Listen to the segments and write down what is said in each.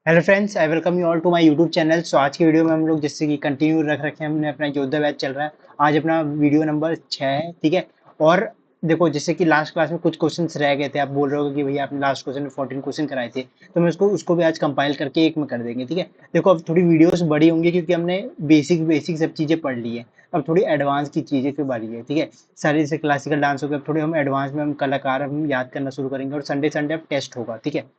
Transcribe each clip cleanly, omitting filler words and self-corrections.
Hello friends, I welcome you all to my YouTube channel. So आज की video में हम लोग जैसे कि कंटिन्यू रख रखे हैं, हमने अपना योद्धा बैच चल रहा है। आज अपना वीडियो नंबर 6 है, ठीक है। और देखो, जैसे कि लास्ट क्लास में कुछ क्वेश्चंस रह गए थे, आप बोल रहे हो कि भैया आपने लास्ट क्वेश्चन में 14 क्वेश्चन कराए थे, तो मैं उसको उसको भी आज कंपाइल करके एक में कर देंगे, ठीक है। देखो, अब थोड़ी वीडियोस बड़ी होंगी क्योंकि हमने बेसिक बेसिक सब चीज़ें पढ़ ली है। अब थोड़ी एडवांस की चीज़ें की बारी है, ठीक है। सारे जैसे क्लासिकल डांस हो गया, अब थोड़े हम एडवांस में हम कलाकार हम याद करना शुरू करेंगे, और संडे संडे अब टेस्ट होगा, ठीक है।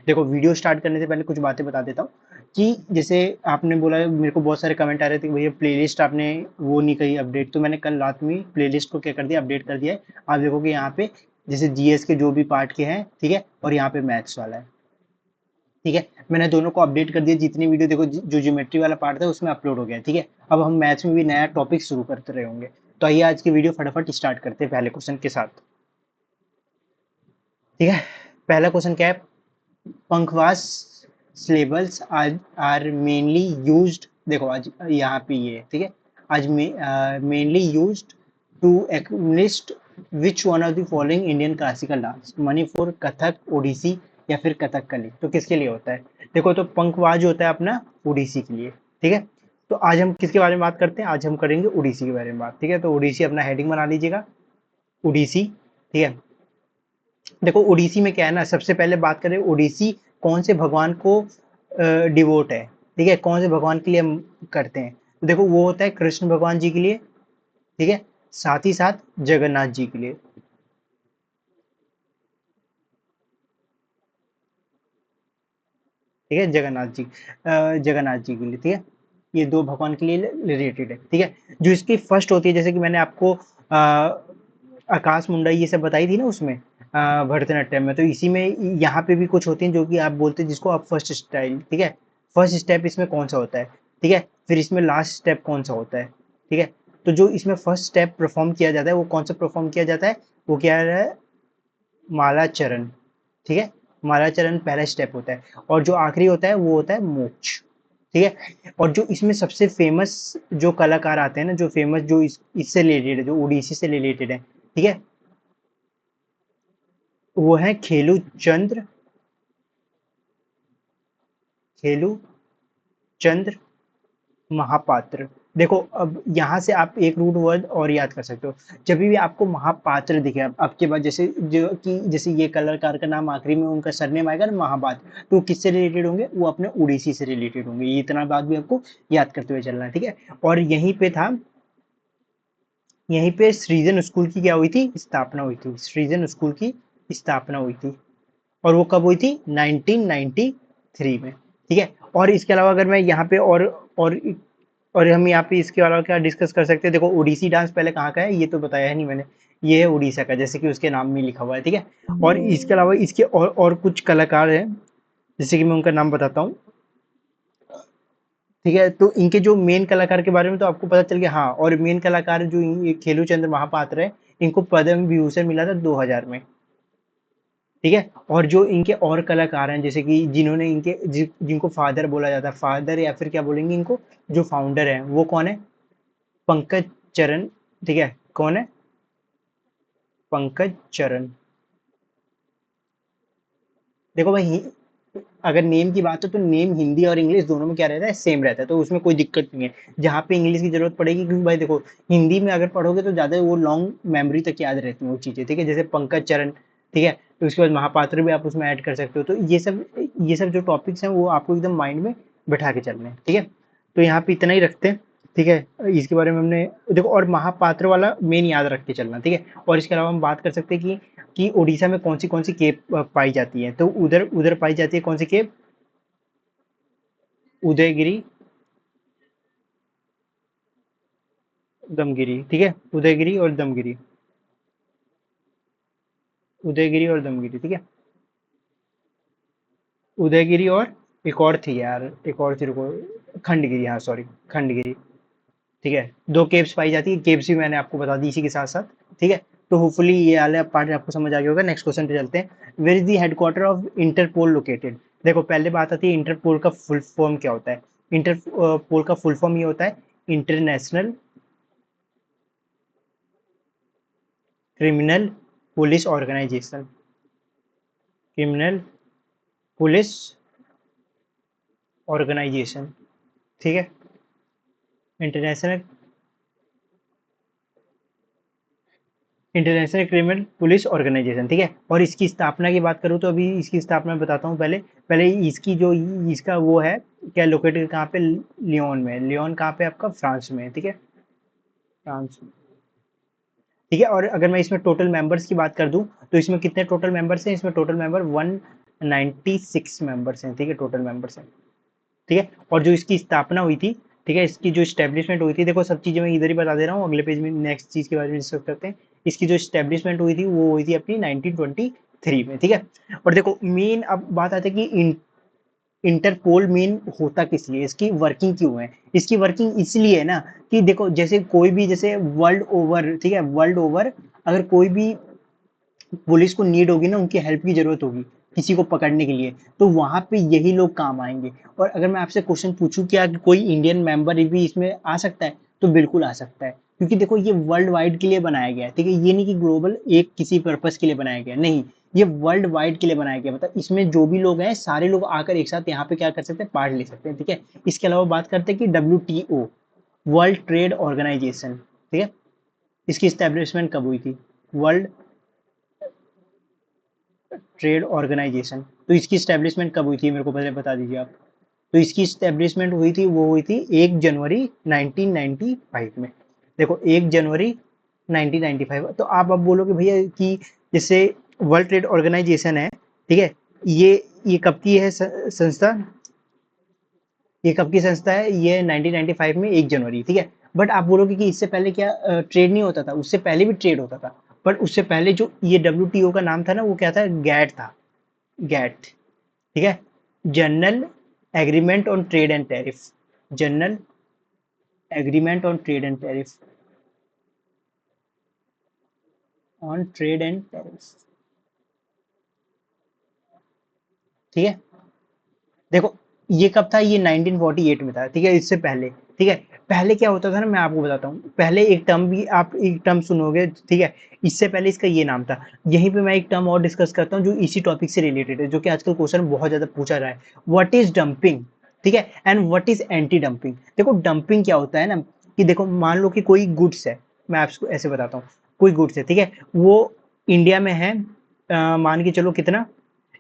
देखो, वीडियो स्टार्ट करने से पहले कुछ बातें बता देता हूँ कि जैसे आपने बोला, मेरे को बहुत सारे कमेंट आ रहे थे कि भैया प्लेलिस्ट आपने वो नहीं करी अपडेट, तो मैंने कल रात में प्लेलिस्ट को क्या कर दिया, अपडेट कर दिया है। आप देखोगे यहाँ पे जैसे जीएस के जो भी पार्ट के हैं, ठीक है, और यहाँ पे मैथ्स वाला है, ठीक है। मैंने दोनों को अपडेट कर दिया। जितनी वीडियो देखो, जो ज्योमेट्री वाला पार्ट था उसमें अपलोड हो गया है, ठीक है। अब हम मैथ्स में भी नया टॉपिक शुरू करते रहे होंगे। तो आइए आज की वीडियो फटाफट स्टार्ट करते हैं पहले क्वेश्चन के साथ, ठीक है। पहला क्वेश्चन क्या है? पंखवास syllables are mainly used, देखो आज यहाँ पे ये है, ठीक है। आज mainly used to enlist which one of the following Indian classical dance, Manipur, Kathak, Odissi या फिर कथकली। तो किसके लिए होता है? देखो, तो पंखवाज होता है अपना उड़ीसी के लिए, ठीक है। तो आज हम किसके बारे में बात करते हैं? आज हम करेंगे उड़ीसी के बारे में बात, ठीक है। तो उड़ीसी अपना हेडिंग बना लीजिएगा, उड़ीसी, ठीक है। देखो, ओडिसी में क्या है ना, सबसे पहले बात करें ओडिसी कौन से भगवान को डिवोट है, ठीक है, कौन से भगवान के लिए हम करते हैं। तो देखो, वो होता है कृष्ण भगवान जी के लिए, ठीक है, साथ ही साथ जगन्नाथ जी के लिए, ठीक है, जगन्नाथ जी के लिए, ठीक है। ये दो भगवान के लिए रिलेटेड है, ठीक है। जो इसकी फर्स्ट होती है, जैसे कि मैंने आपको आकाश मुंडा ये सब बताई थी ना उसमें, भरतनाट्यम में, तो इसी में यहाँ पे भी कुछ होती हैं जो कि आप बोलते हैं जिसको आप फर्स्ट स्टाइल, ठीक है। फर्स्ट स्टेप इसमें कौन सा होता है, ठीक है। फिर इसमें लास्ट स्टेप कौन सा होता है, ठीक है। तो जो इसमें फर्स्ट स्टेप परफॉर्म किया जाता है वो कौन सा परफॉर्म किया जाता है? वो क्या है? मालाचरण, ठीक है। मालाचरण पहला स्टेप होता है, और जो आखिरी होता है वो होता है मोक्ष, ठीक है। और जो इसमें सबसे फेमस जो कलाकार आते हैं ना, जो फेमस, जो इससे रिलेटेड है, जो उड़ीसी से रिलेटेड है, ठीक है, वो है खेलू चंद्र, खेलू चंद्र महापात्र। देखो, अब यहाँ से आप एक रूट वर्ड और याद कर सकते हो। जब भी आपको महापात्र दिखे, अब आपके बाद जैसे जो कि जैसे ये कलाकार का नाम आखिरी में उनका सरनेम आएगा ना, महापात्र, तो वो किससे रिलेटेड होंगे? वो अपने उड़ीसी से रिलेटेड होंगे। ये इतना बात भी आपको याद करते हुए चलना है, ठीक है। और यहीं पे था, यहीं पे सृजन स्कूल की क्या हुई थी? स्थापना हुई थी। सृजन स्कूल की स्थापना हुई थी, और वो कब हुई थी? 1993 में, ठीक है। और इसके अलावा अगर मैं यहाँ पे और और हम यहाँ पे इसके अलावा क्या डिस्कस कर सकते हैं? देखो, ओडिसी डांस पहले कहाँ का है ये तो बताया है नहीं मैंने। ये है उड़ीसा का, जैसे कि उसके नाम में लिखा हुआ है, ठीक है। और इसके अलावा इसके और कुछ कलाकार हैं, जैसे कि मैं उनका नाम बताता हूँ, ठीक है। तो इनके जो मेन कलाकार के बारे में तो आपको पता चल गया, हाँ। और मेन कलाकार जो ये खेलू चंद्र महापात्र है, इनको पद्म विभूषण मिला था 2000 में, ठीक है। और जो इनके और कलाकार हैं, जैसे कि जिन्होंने जिनको फादर बोला जाता है, फादर या फिर क्या बोलेंगे इनको, जो फाउंडर है वो कौन है? पंकज चरण, ठीक है। कौन है? पंकज चरण। देखो भाई, अगर नेम की बात हो तो नेम हिंदी और इंग्लिश दोनों में क्या रहता है? सेम रहता है, तो उसमें कोई दिक्कत नहीं है। जहाँ पे इंग्लिश की जरूरत पड़ेगी, क्योंकि भाई देखो, हिंदी में अगर पढ़ोगे तो ज्यादा वो लॉन्ग मेमोरी तक याद रहती है वो चीजें, ठीक है। जैसे पंकज चरण, ठीक है। तो उसके बाद महापात्र भी आप उसमें ऐड कर सकते हो। तो ये सब जो टॉपिक्स हैं वो आपको एकदम माइंड में बैठा के चलने हैं, ठीक है। तो यहाँ पे इतना ही रखते हैं, ठीक है। इसके बारे में हमने देखो, और महापात्र वाला मेन याद रख के चलना, ठीक है। और इसके अलावा हम बात कर सकते हैं कि उड़ीसा में कौन सी केव पाई जाती है। तो उधर उधर पाई जाती है कौन सी केव? उदयगिरी, दमगिरी, ठीक है। उदयगिरी और दमगिरी, उदयगिरी और दमगिरी, ठीक है। उदयगिरी और एक और थी यार, एक और थी, रुको, खंडगिरी, हाँ सॉरी, खंडगिरी, ठीक है। दो केव्स पाई जाती है, केव्स भी मैंने आपको बता दी इसी के साथ साथ, ठीक है। तो होपफुली ये वाला पार्ट आपको समझ आ गया होगा। नेक्स्ट क्वेश्चन पे चलते हैं। Where is the headquarter of Interpol located? देखो, पहले बात आती है इंटरपोल का फुल फॉर्म क्या होता है। इंटरपोल का फुल फॉर्म ये होता है international criminal police organisation, criminal police organisation, ठीक है, international international criminal police organisation, ठीक है। और इसकी स्थापना की बात करूँ तो अभी इसकी स्थापना बताता हूँ। पहले पहले इसकी जो इसका वो है क्या, लोकेटेड कहाँ पे, लियोन में। लियोन कहाँ पे आपका, फ्रांस में, ठीक है, फ्रांस में, ठीक है। और अगर मैं इसमें टोटल मेंबर्स की बात कर दूं तो इसमें कितने टोटल मेंबर्स हैं, इसमें टोटल मेंबर 196 मेंबर्स हैं, ठीक है, टोटल मेंबर्स हैं, ठीक है। और जो इसकी स्थापना हुई थी, ठीक है, इसकी जो स्टैब्लिशमेंट हुई थी, देखो सब चीजें मैं इधर ही बता दे रहा हूँ, अगले पेज में नेक्स्ट चीज के बारे में डिस्कस करते हैं। इसकी जो स्टैब्लिशमेंट हुई थी वो हुई थी अपनी 1923 में, ठीक है। और देखो मेन अब बात आती है कि इंटरपोल मेन होता किस लिए, इसकी वर्किंग क्यों है। इसकी वर्किंग इसलिए है ना कि देखो जैसे कोई भी, जैसे वर्ल्ड ओवर, ठीक है, वर्ल्ड ओवर अगर कोई भी पुलिस को नीड होगी ना, उनकी हेल्प की जरूरत होगी किसी को पकड़ने के लिए, तो वहां पे यही लोग काम आएंगे। और अगर मैं आपसे क्वेश्चन पूछूं क्या कोई इंडियन मेंबर भी इसमें आ सकता है, तो बिल्कुल आ सकता है, क्योंकि देखो ये वर्ल्ड वाइड के लिए बनाया गया है, ठीक है। ये नहीं कि ग्लोबल एक किसी पर्पस के लिए बनाया गया, नहीं, ये वर्ल्ड वाइड के लिए बनाया गया। मतलब इसमें जो भी लोग हैं सारे लोग आकर एक साथ यहाँ पे क्या कर सकते हैं, पार्ट ले सकते हैं, ठीक है। इसके अलावा बात करते हैं कि WTO, वर्ल्ड ट्रेड ऑर्गेनाइजेशन, ठीक है, इसकी स्टैब्लिशमेंट कब हुई थी, वर्ल्ड ट्रेड ऑर्गेनाइजेशन, तो इसकी स्टैब्लिशमेंट कब हुई थी, मेरे को पहले बता दीजिए आप। तो इसकी स्टैब्लिशमेंट हुई थी, वो हुई थी 1 जनवरी 1995 में। देखो 1 जनवरी 1995। तो आप अब बोलोगे भैया कि जैसे वर्ल्ड ट्रेड ऑर्गेनाइजेशन है, ठीक है, ये कब की है संस्था, ये कब की संस्था है, ये 1995 में 1 जनवरी, ठीक है। बट आप बोलोगे कि इससे पहले क्या ट्रेड नहीं होता था, उससे पहले भी ट्रेड होता था। बट उससे पहले जो ये WTO का नाम था ना, वो क्या था, गैट था, गैट, ठीक है, general agreement on trade and tariff, general agreement on trade and tariff, on trade and tariff, ठीक है। देखो ये कब था, ये 1948 में था, ठीक है, इससे पहले, ठीक है। पहले क्या होता था ना, मैं आपको बताता हूँ। पहले एक टर्म भी आप एक टर्म सुनोगे, ठीक है, इससे पहले इसका ये नाम था। यहीं पे मैं एक टर्म और डिस्कस करता हूँ जो इसी टॉपिक से रिलेटेड है, जो कि आजकल क्वेश्चन बहुत ज्यादा पूछा रहा है। व्हाट इज डंपिंग, ठीक है, and what is anti dumping. देखो डंपिंग क्या होता है ना, कि देखो मान लो कि कोई गुड्स है, मैं आपको ऐसे बताता हूँ, कोई गुड्स है, ठीक है, वो इंडिया में है, मान के चलो कितना,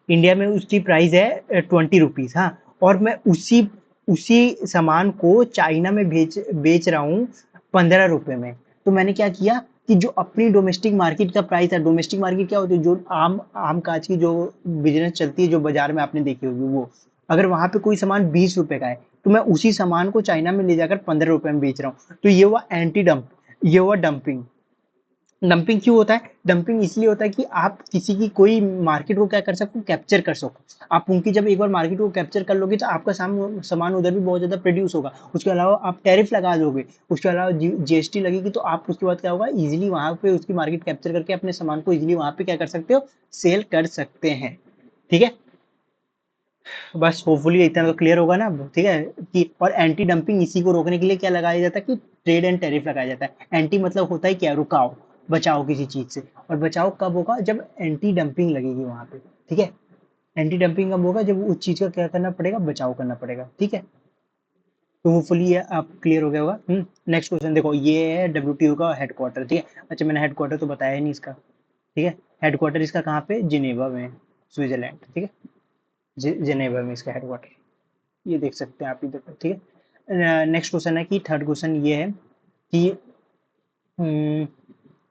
इंडिया में उसकी प्राइस है 20 रुपीज, हाँ। और मैं उसी उसी सामान को चाइना में बेच रहा हूँ 15 रुपए में। तो मैंने क्या किया कि जो अपनी डोमेस्टिक मार्केट का प्राइस है, डोमेस्टिक मार्केट क्या होती है, जो आम आम काज की जो बिजनेस चलती है, जो बाजार में आपने देखी होगी, वो अगर वहां पे कोई सामान 20 रुपए का है, तो मैं उसी सामान को चाइना में ले जाकर 15 रुपए में बेच रहा हूँ, तो ये हुआ एंटी डंप, ये हुआ डंपिंग। डंपिंग क्यों होता है, डंपिंग इसलिए होता है कि आप किसी की कोई मार्केट को क्या कर सको, कैप्चर कर सको। आप उनकी जब एक बार मार्केट को कैप्चर कर लोगे, तो आपका सामान उधर भी बहुत ज्यादा प्रोड्यूस होगा, उसके अलावा आप टैरिफ लगा दोगे, उसके अलावा GST लगेगी, तो आप उसके बाद क्या होगा, इजिली वहां पे उसकी मार्केट कैप्चर करके अपने सामान को इजिली वहां पे क्या कर सकते हो, सेल कर सकते हैं, ठीक है। बस होपफुली इतना तो क्लियर होगा ना, ठीक है। कि और एंटी डंपिंग इसी को रोकने के लिए क्या लगाया जाता है, कि ट्रेड एंड टैरिफ लगाया जाता है। एंटी मतलब होता है क्या, रुकाव, बचाओ किसी चीज से। और बचाव कब होगा, जब एंटी डंपिंग लगेगी वहां पे, ठीक है। एंटी डंपिंग कब होगा, जब उस चीज का क्या करना पड़ेगा, बचाव करना पड़ेगा, ठीक है। तो होपफुली ये आप क्लियर हो गया होगा। नेक्स्ट क्वेश्चन देखो, ये है WTO का हेडक्वार्टर, ठीक है। अच्छा मैंने हेडक्वार्टर तो बताया ही नहीं इसका, ठीक है। हेडक्वार्टर इसका कहाँ पे, जिनेवा में, स्विट्जरलैंड, ठीक है, जिनेवा में इसका हेडक्वार्टर, ये देख सकते हैं आप इधर पर, ठीक है। नेक्स्ट क्वेश्चन है कि थर्ड क्वेश्चन ये है कि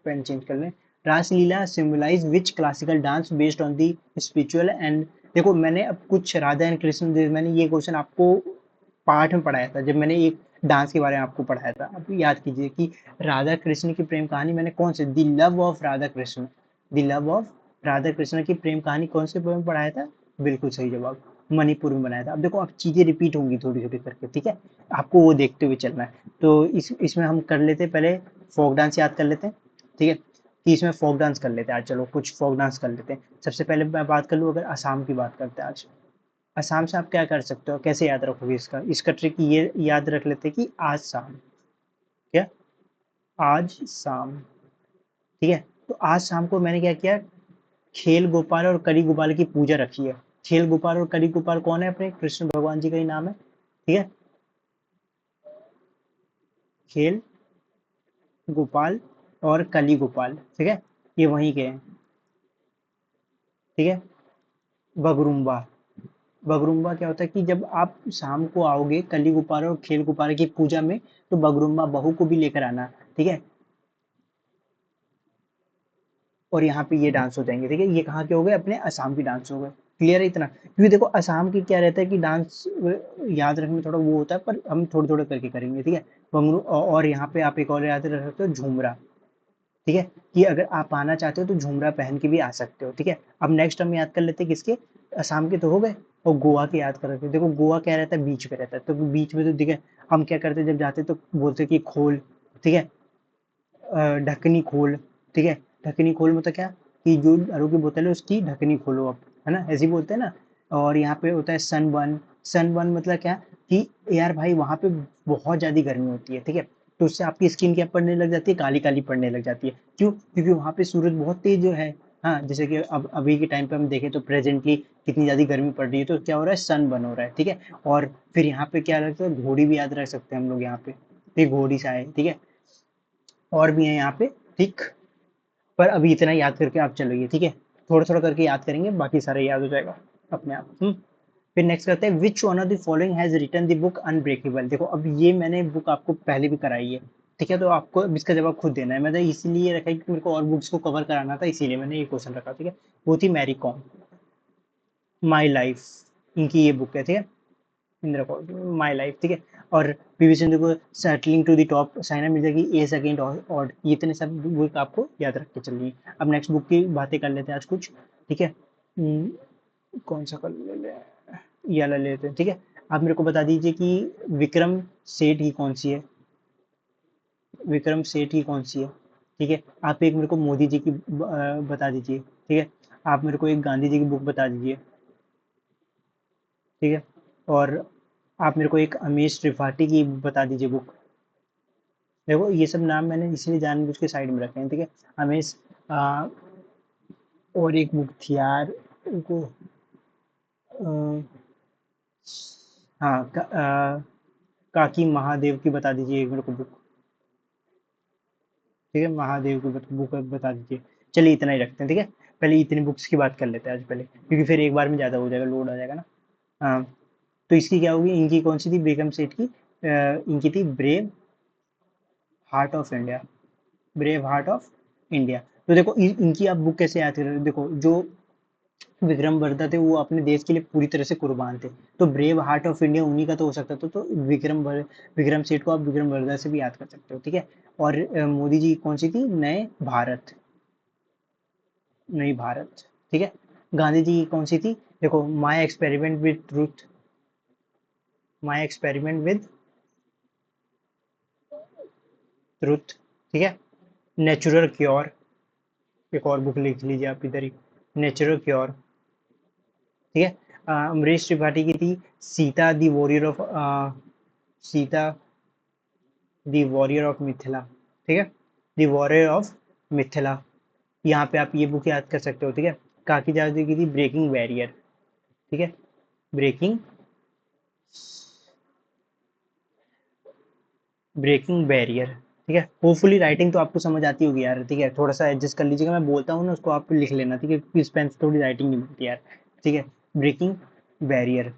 पेन चेंज कर लें, Raslila symbolise which classical dance based on the spiritual end. देखो मैंने अब कुछ राधा एंड कृष्ण, मैंने ये क्वेश्चन आपको पाठ में पढ़ाया था, जब मैंने एक डांस के बारे में आपको पढ़ाया था। अब याद कीजिए कि राधा कृष्ण की प्रेम कहानी मैंने कौन से, the love of Radha Krishna, the love of Radha Krishna की प्रेम कहानी कौन से पोएम में पढ़ाया था, बिल्कुल सही जवाब, मणिपुर में बनाया था। अब देखो अब चीजें रिपीट होंगी थोड़ी थोड़ी करके, ठीक है, आपको वो देखते हुए चलना है। तो इसमें हम कर लेते हैं, पहले फोक डांस याद कर लेते हैं, ठीक है, कि इसमें फोक डांस कर लेते हैं आज, चलो कुछ फोक डांस कर लेते हैं। सबसे पहले मैं बात कर लूँ, अगर असम की बात करते हैं आज, असम से आप क्या कर सकते हो, कैसे याद रखोगे इसका ट्रिक ये याद रख लेते हैं कि आज शाम, क्या, आज शाम, ठीक है। तो आज शाम को मैंने क्या किया, खेल गोपाल और करी गोपाल की पूजा रखी है, खेल गोपाल और कली गोपाल कौन है? अपने कृष्ण भगवान जी का ही नाम है, ठीक है। खेल गोपाल और कली गोपाल, ठीक है, ये वहीं के हैं, ठीक है। बगरुम्बा, बगरुम्बा क्या होता है कि जब आप शाम को आओगे कली गोपाल और खेल गोपाल की पूजा में, तो बगरुम्बा बहू को भी लेकर आना, ठीक है। और यहाँ पे ये डांस हो जाएंगे, ठीक है। ये कहाँ के हो गए? अपने असम के डांस हो गए। क्लियर है इतना? क्योंकि देखो असम की क्या रहता है कि डांस याद रखने में थोड़ा वो होता है, पर हम थोड़े थोड़े करके करेंगे, ठीक है। बंगरू और यहाँ पे आप एक और याद रख सकते हो, झूमरा, ठीक है। कि अगर आप आना चाहते हो तो झुमरा पहन के भी आ सकते हो, ठीक है। अब नेक्स्ट हम याद कर लेते हैं किसके? असम के तो हो गए। और गोवा के याद कर रहे थे। देखो गोवा क्या रहता है? बीच पे रहता है, तो बीच में तो ठीक है। हम क्या करते हैं जब जाते तो बोलते कि खोल, ठीक है, ढकनी खोल, ठीक है। ढकनी खोल मतलब क्या? कि जो दारू की बोतल है उसकी ढकनी खोलो अब, है ना, ऐसे ही बोलते हैं ना। और यहाँ पे होता है सनबर्न। सनबर्न मतलब क्या? कि यार भाई वहां पे बहुत ज्यादा गर्मी होती है, ठीक है। तो उससे आपकी स्किन क्या पड़ने लग जाती है? काली काली पड़ने लग जाती है। क्यों? क्योंकि वहां पे सूरज बहुत तेज जो है। हाँ, जैसे कि अब अभी के टाइम पे हम देखें तो प्रेजेंटली कितनी ज्यादा गर्मी पड़ रही है, तो क्या हो रहा है? सन बन हो रहा है, ठीक है। और फिर यहाँ पे क्या लगता है? घोड़ी भी याद रख सकते हैं हम लोग यहाँ पे, एक घोड़ी सा है, ठीक है। और भी है यहाँ पे, ठीक। पर अभी इतना याद करके आप चलोगे, ठीक है। थोड़ा थोड़ा करके याद करेंगे, बाकी सारा याद हो जाएगा अपने आप। फिर नेक्स्ट करते हैं, which one of the following has written the book Unbreakable. देखो अब ये मैंने बुक आपको पहले भी कराई है, ठीक है। तो आपको अब इसका जवाब खुद देना है। मैंने इसलिए रखा है कि मेरे को और बुक्स को कवर कराना था, इसीलिए मैंने ये क्वेश्चन रखा, ठीक है। वो थी मैरी कॉम, माई लाइफ, इनकी ये बुक है, ठीक है। इंदिरा कॉम, माई लाइफ, ठीक है। और पीवी सिंधु को settling to the top, Saina Mirza की ए सेकंड और ये इतने सब बुक आपको याद रख के चलनी है। अब नेक्स्ट बुक की बातें कर लेते हैं आज कुछ, ठीक है। कौन सा कर ले ये वाला लेते हैं, ठीक है। आप मेरे को बता दीजिए कि विक्रम सेठ की कौन सी है? विक्रम सेठ की कौन सी है? ठीक है। आप एक मेरे को मोदी जी की बता दीजिए, ठीक है। आप मेरे को एक गांधी जी की बुक बता दीजिए, ठीक है। और आप मेरे को एक अमीश त्रिपाठी की बता दीजिए बुक। देखो ये सब नाम मैंने इसलिए जानबूझ के साइड में रखे हैं, ठीक है। अमीश, आ, और एक बुक थी यार, उनको हाँ काकी महादेव की बता दीजिए एक मेरे को बुक, ठीक है। महादेव की बुक बता दीजिए। चलिए इतना ही रखते हैं, ठीक है। पहले इतनी बुक्स की बात कर लेते हैं आज पहले, क्योंकि फिर एक बार में ज़्यादा हो जाएगा, लोड आ जाएगा ना। हाँ, तो इसकी क्या होगी? इनकी कौन सी थी? बेगम सेठ की इनकी थी brave heart of India, brave heart of India. तो देखो इनकी आप बुक कैसे याद कर रहे हो? देखो जो विक्रम बर्दा थे वो अपने देश के लिए पूरी तरह से कुर्बान थे, तो ब्रेव हार्ट ऑफ इंडिया उन्हीं का तो हो सकता था। तो विक्रम सेठ को आप विक्रम बर्दा से भी याद कर सकते हो, ठीक है। और मोदी जी कौन सी थी? नए भारत, नई भारत, ठीक है। गांधी जी की कौन सी थी? देखो my experiment with truth, my experiment with truth, ठीक है। नेचुरल क्योर, एक और बुक लिख लीजिए आप इधर ही, नेचुरल क्योर, ठीक है। अमरीश त्रिपाठी की थी Sita the warrior of Sita the warrior of Mithila, ठीक है। दी वॉरियर ऑफ मिथिला, यहाँ पे आप ये बुक याद कर सकते हो, ठीक है। काकी जादू की थी ब्रेकिंग बैरियर, ठीक है। ब्रेकिंग ब्रेकिंग बैरियर, ठीक है। होपफुली राइटिंग तो आपको समझ आती होगी यार, ठीक है। थोड़ा सा एडजस्ट कर लीजिएगा, मैं बोलता हूँ ना उसको आप लिख लेना, ठीक है। इस पेन से थोड़ी राइटिंग नहीं मिलती यार, ठीक है। ब्रेकिंग बैरियर,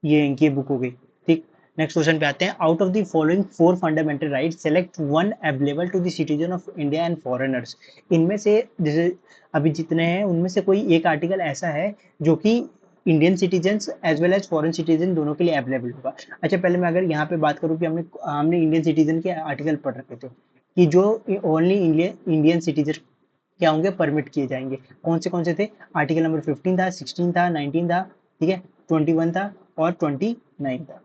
ये इनकी बुक हो गई, ठीक। नेक्स्ट क्वेश्चन पे आते हैं, out of the following four fundamental rights select one available to the citizen of India and foreigners. इनमें से जैसे अभी जितने हैं उनमें से कोई एक आर्टिकल ऐसा है जो कि Indian citizens as well as foreign citizen दोनों के लिए अवेलेबल होगा। अच्छा पहले मैं अगर यहाँ पे बात करूँ कि हमने हमने इंडियन सिटीजन के आर्टिकल पढ़ रखे थे कि जो ओनली इंडियन सिटीजन क्या होंगे? परमिट किए जाएंगे। कौन से थे? आर्टिकल नंबर 15 था, 16 था, 19 था, ठीक है, 21 था और 29 था,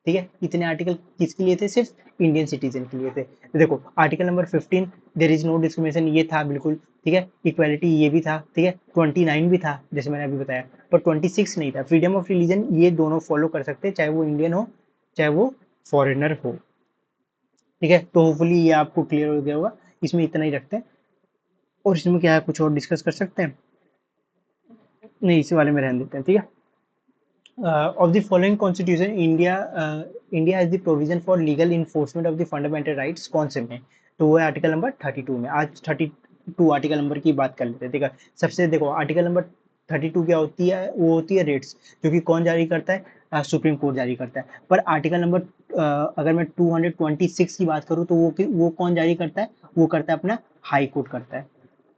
ठीक है। इतने आर्टिकल किसके लिए थे? सिर्फ इंडियन सिटीजन के लिए थे। तो देखो article number 15 there is no discrimination, ये था बिल्कुल, ठीक है। इक्वालिटी ये भी था, ठीक है। 29 भी था जैसे मैंने अभी बताया, पर 26 नहीं था। फ्रीडम ऑफ रिलीजन ये दोनों फॉलो कर सकते हैं, चाहे वो इंडियन हो चाहे वो फॉरेनर हो, ठीक है। तो होपफुली ये आपको क्लियर हो गया होगा। इसमें इतना ही रखते हैं, और इसमें क्या है, कुछ और डिस्कस कर सकते हैं? नहीं, इसी वाले में रहने देते हैं, ठीक है। Of the following constitution, India has the provision for legal enforcement of the fundamental rights, कौन से में? तो वो है आर्टिकल नंबर 32 में। आज 32 आर्टिकल नंबर की बात कर लेते हैं, ठीक है। सबसे देखो आर्टिकल नंबर 32 क्या होती है, वो होती है रेट्स, जो कि कौन जारी करता है, सुप्रीम कोर्ट जारी करता है। पर आर्टिकल नंबर अगर मैं 226 की बात करूँ तो वो कौन जारी करता है, वो करता है अपना हाई कोर्ट करता है।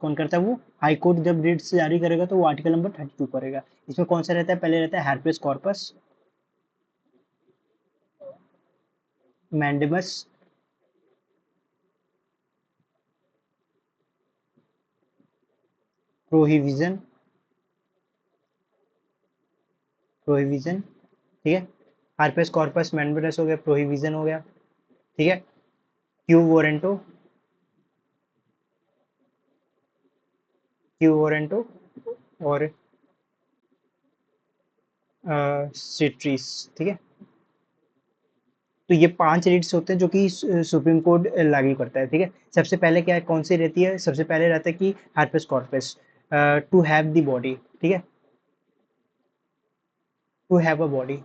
कौन करता है, वो हाई कोर्ट जब रेट्स जारी करेगा तो वो आर्टिकल नंबर 32 करेगा। इसमें कौन सा रहता है, पहले रहता है हैर्पेस कॉर्पस, मैंडेमस, प्रोहिबिजन, प्रोहिबिजन, ठीक है। हार्पेस कॉर्पस, मैंडेमस हो गया, प्रोहिबिजन हो गया, ठीक है। क्यू वोरेंटो, क्यू वोरेंटो और सिट्रीस, ठीक है। तो ये 5 रीट्स होते हैं जो कि सुप्रीम कोर्ट लागू करता है, ठीक है। सबसे पहले क्या है, कौन सी रहती है, सबसे पहले रहता है कि habeas corpus, to have the body, ठीक है, टू हैव अ बॉडी।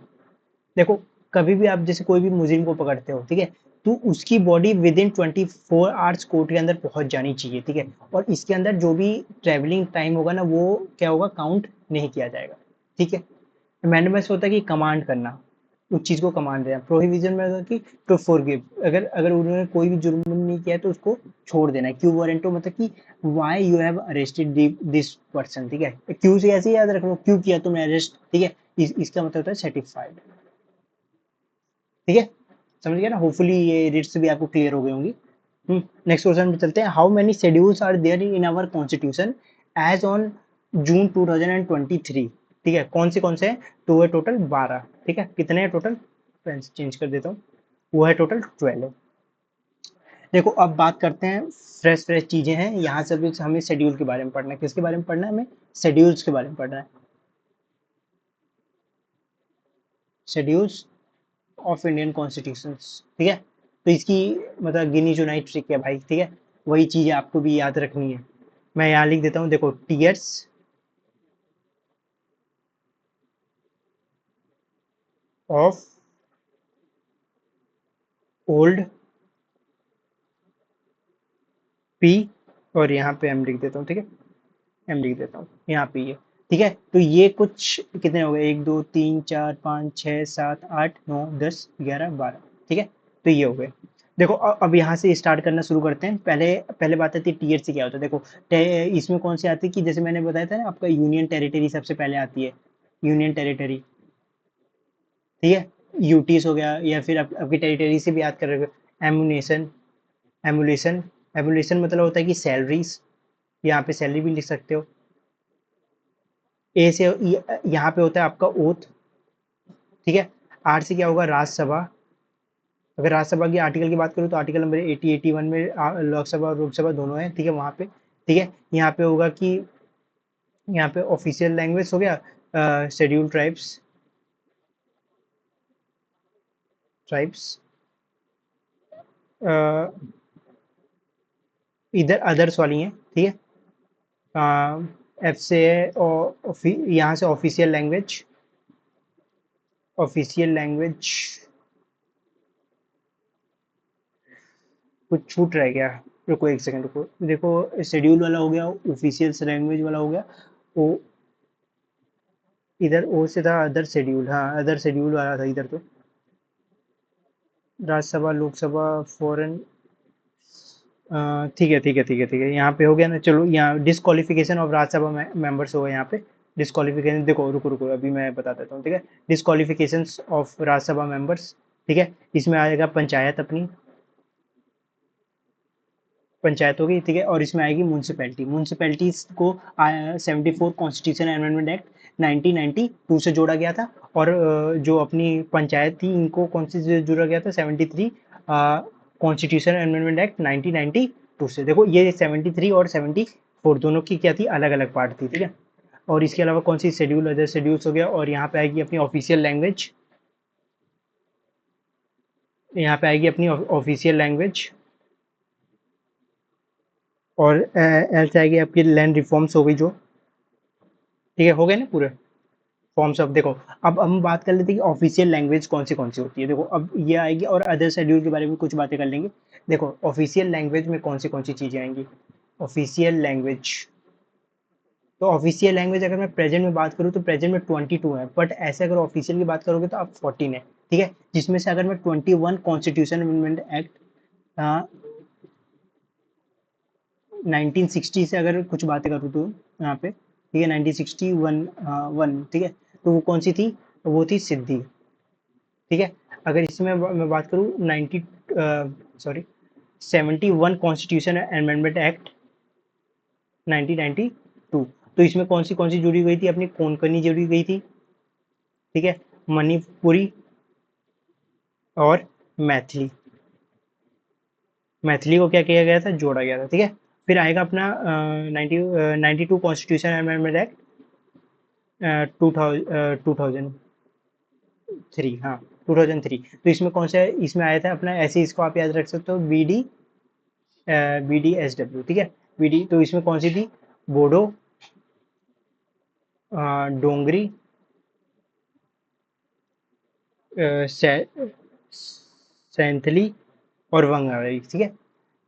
देखो कभी भी आप जैसे कोई भी मुजरिम को पकड़ते हो, ठीक है, तो उसकी body with in 24 hours court के अंदर पहुंच जानी चाहिए, ठीक है। और इसके अंदर जो भी ट्रेवलिंग टाइम होगा ना, वो क्या होगा, काउंट नहीं किया जाएगा, ठीक है। मैंडेमस होता है कि कमांड करना, उस चीज को कमांड देना। प्रोहिबिजन में होता है कि टू फॉरगिव, अगर अगर उन्होंने कोई भी जुर्म नहीं किया है तो उसको छोड़ देना है। क्यू वारंटो मतलब कि why you have arrested this person, ठीक है। क्यू से ऐसे ही याद रखो, क्यों किया तुमने अरेस्ट, ठीक है। इसका मतलब होता है सेटिस्फाइड, ठीक है। समझ गया ना, होपफुली ये रीड्स भी आपको क्लियर हो गई होंगी। नेक्स्ट क्वेश्चन पे चलते हैं। How many schedules are there in our constitution as on June 2023, ठीक है। कौन से हैं, तो वो है टोटल 12, ठीक है। कितने हैं टोटल, पेन चेंज कर देता हूँ, वो है टोटल 12। देखो अब बात करते हैं, फ्रेश फ्रेश चीजें हैं यहाँ से। भी हमें शेड्यूल के बारे में पढ़ना है, किसके बारे में पढ़ना है, हमें शेड्यूल्स के बारे में पढ़ना है, शेड्यूल्स ऑफ इंडियन कॉन्स्टिट्यूशन, ठीक है। तो इसकी मतलब गिनी चुनाई ट्रिक है भाई, ठीक है। वही चीजें आपको भी याद रखनी है। मैं यहाँ लिख देता हूँ, देखो टीयर्स ऑफ ओल्ड पी, और यहाँ पे एम लिख देता हूँ, ठीक है। एम लिख देता हूँ यहाँ पे ये, ठीक है। तो ये कुछ कितने हो गए, 1 2 3 4 5 6 7 8 9 10 11 12, ठीक है। तो ये हो गए। देखो अब यहाँ से स्टार्ट करना शुरू करते हैं। पहले पहले बात आती है टीयर से क्या होता है। देखो इसमें कौन सी आती है कि जैसे मैंने बताया था ना, आपका यूनियन टेरिटरी सबसे पहले आती है, यूनियन टेरिटरी, ठीक है। यूटीज हो गया, या फिर आपकी टेरिटरी से भी याद कर रहे हो, एमुनेशन, एमुलेशन, एमुलेशन मतलब होता है कि सैलरीज, यहाँ पे सैलरी भी लिख सकते हो। ए से यहाँ पे होता है आपका ओथ, ठीक है। आर से क्या होगा, राज्यसभा। अगर राज्यसभा की आर्टिकल की बात करूँ तो आर्टिकल नंबर 80 81 में लोकसभा और लोकसभा दोनों है, ठीक है, वहाँ पे, ठीक है। यहाँ पे होगा कि यहाँ पे ऑफिशियल लैंग्वेज हो गया शेड्यूल ट्राइब्स, ट्राइब्स, इधर अदर्स वाली हैं, ठीक है। एफ से है और यहाँ से ऑफिशियल लैंग्वेज, ऑफिशियल लैंग्वेज, कुछ छूट रह गया, रुको एक सेकंड रुको। देखो शेड्यूल वाला हो गया, ऑफिशियल लैंग्वेज वाला हो गया, ओ इधर ओ से था अदर शेड्यूल, हाँ अदर शेड्यूल वाला था इधर तो। राज्यसभा, लोकसभा, फॉरेन, ठीक है ठीक है ठीक है ठीक है, यहाँ पे हो गया ना। चलो यहाँ डिसक्वालिफिकेशन ऑफ राज्यसभा मेंबर्स हो गए यहाँ पे। डिसक्वालिफिकेशन देखो, रुको रुको अभी मैं बता देता हूँ, ठीक है। डिसक्वालिफिकेशन ऑफ राज्यसभा मेंबर्स, ठीक है। इसमें आएगा पंचायत अपनी, पंचायत होगी, ठीक है। और इसमें आएगी म्यूनसिपैलिटी, म्यूनसिपैलिटीज को 74 कॉन्स्टिट्यूशन अमेंडमेंट एक्ट 1992 से जोड़ा गया था। और जो अपनी पंचायत थी इनको कौन से जोड़ा गया था, 73 कॉन्स्टिट्यूशन अमेंडमेंट एक्ट 1992 से। देखो ये 73 और 74 दोनों की क्या थी, अलग अलग पार्ट थी, ठीक है। और इसके अलावा कौन सी शेड्यूल, अदर शेड्यूल्स हो गया। और यहाँ पे आएगी अपनी ऑफिशियल लैंग्वेज, यहाँ पे आएगी अपनी ऑफिशियल लैंग्वेज। और एल से आएगी आपकी लैंड रिफॉर्म्स हो गई जो, ठीक है, हो गए ना पूरे फॉर्म्स ऑफ। देखो अब हम बात कर लेते हैं कि ऑफिशियल लैंग्वेज कौन सी होती है। देखो अब ये आएगी और अदर शेड्यूल के बारे में कुछ बातें कर लेंगे। देखो ऑफिशियल लैंग्वेज में कौन सी चीजें आएंगी। ऑफिशियल लैंग्वेज, तो ऑफिशियल लैंग्वेज अगर मैं प्रेजेंट में बात करूँ तो प्रेजेंट में 22 है, बट ऐसे अगर ऑफिशियल की बात करोगे तो अब 14 है। ठीक है, जिसमें से अगर मैं 21 कॉन्स्टिट्यूशन अमेंडमेंट एक्ट 1960 से अगर कुछ बातें करूँ तो यहाँ पे, ठीक है, 1961 वन, ठीक है, तो वो कौन सी थी, वो थी सिद्धि। ठीक है, अगर इसमें मैं बात करूँ 90 सॉरी 71 कॉन्स्टिट्यूशन अमेंडमेंट एक्ट 1992, तो इसमें कौन सी जुड़ी गई थी, अपनी कोंकणी जुड़ी गई थी। ठीक है, मणिपुरी और मैथिली, मैथिली को क्या किया गया था, जोड़ा गया था। ठीक है, फिर आएगा अपना 92 कॉन्स्टिट्यूशन अमेंडमेंट एक्ट 2003, हाँ 2003। तो इसमें कौन सा इसमें आया था अपना, ऐसे इसको आप याद रख सकते हो, BDSW। ठीक है, BD, तो इसमें कौन सी थी, बोडो, डोंगरी, सैंथली और वंगाली। ठीक है,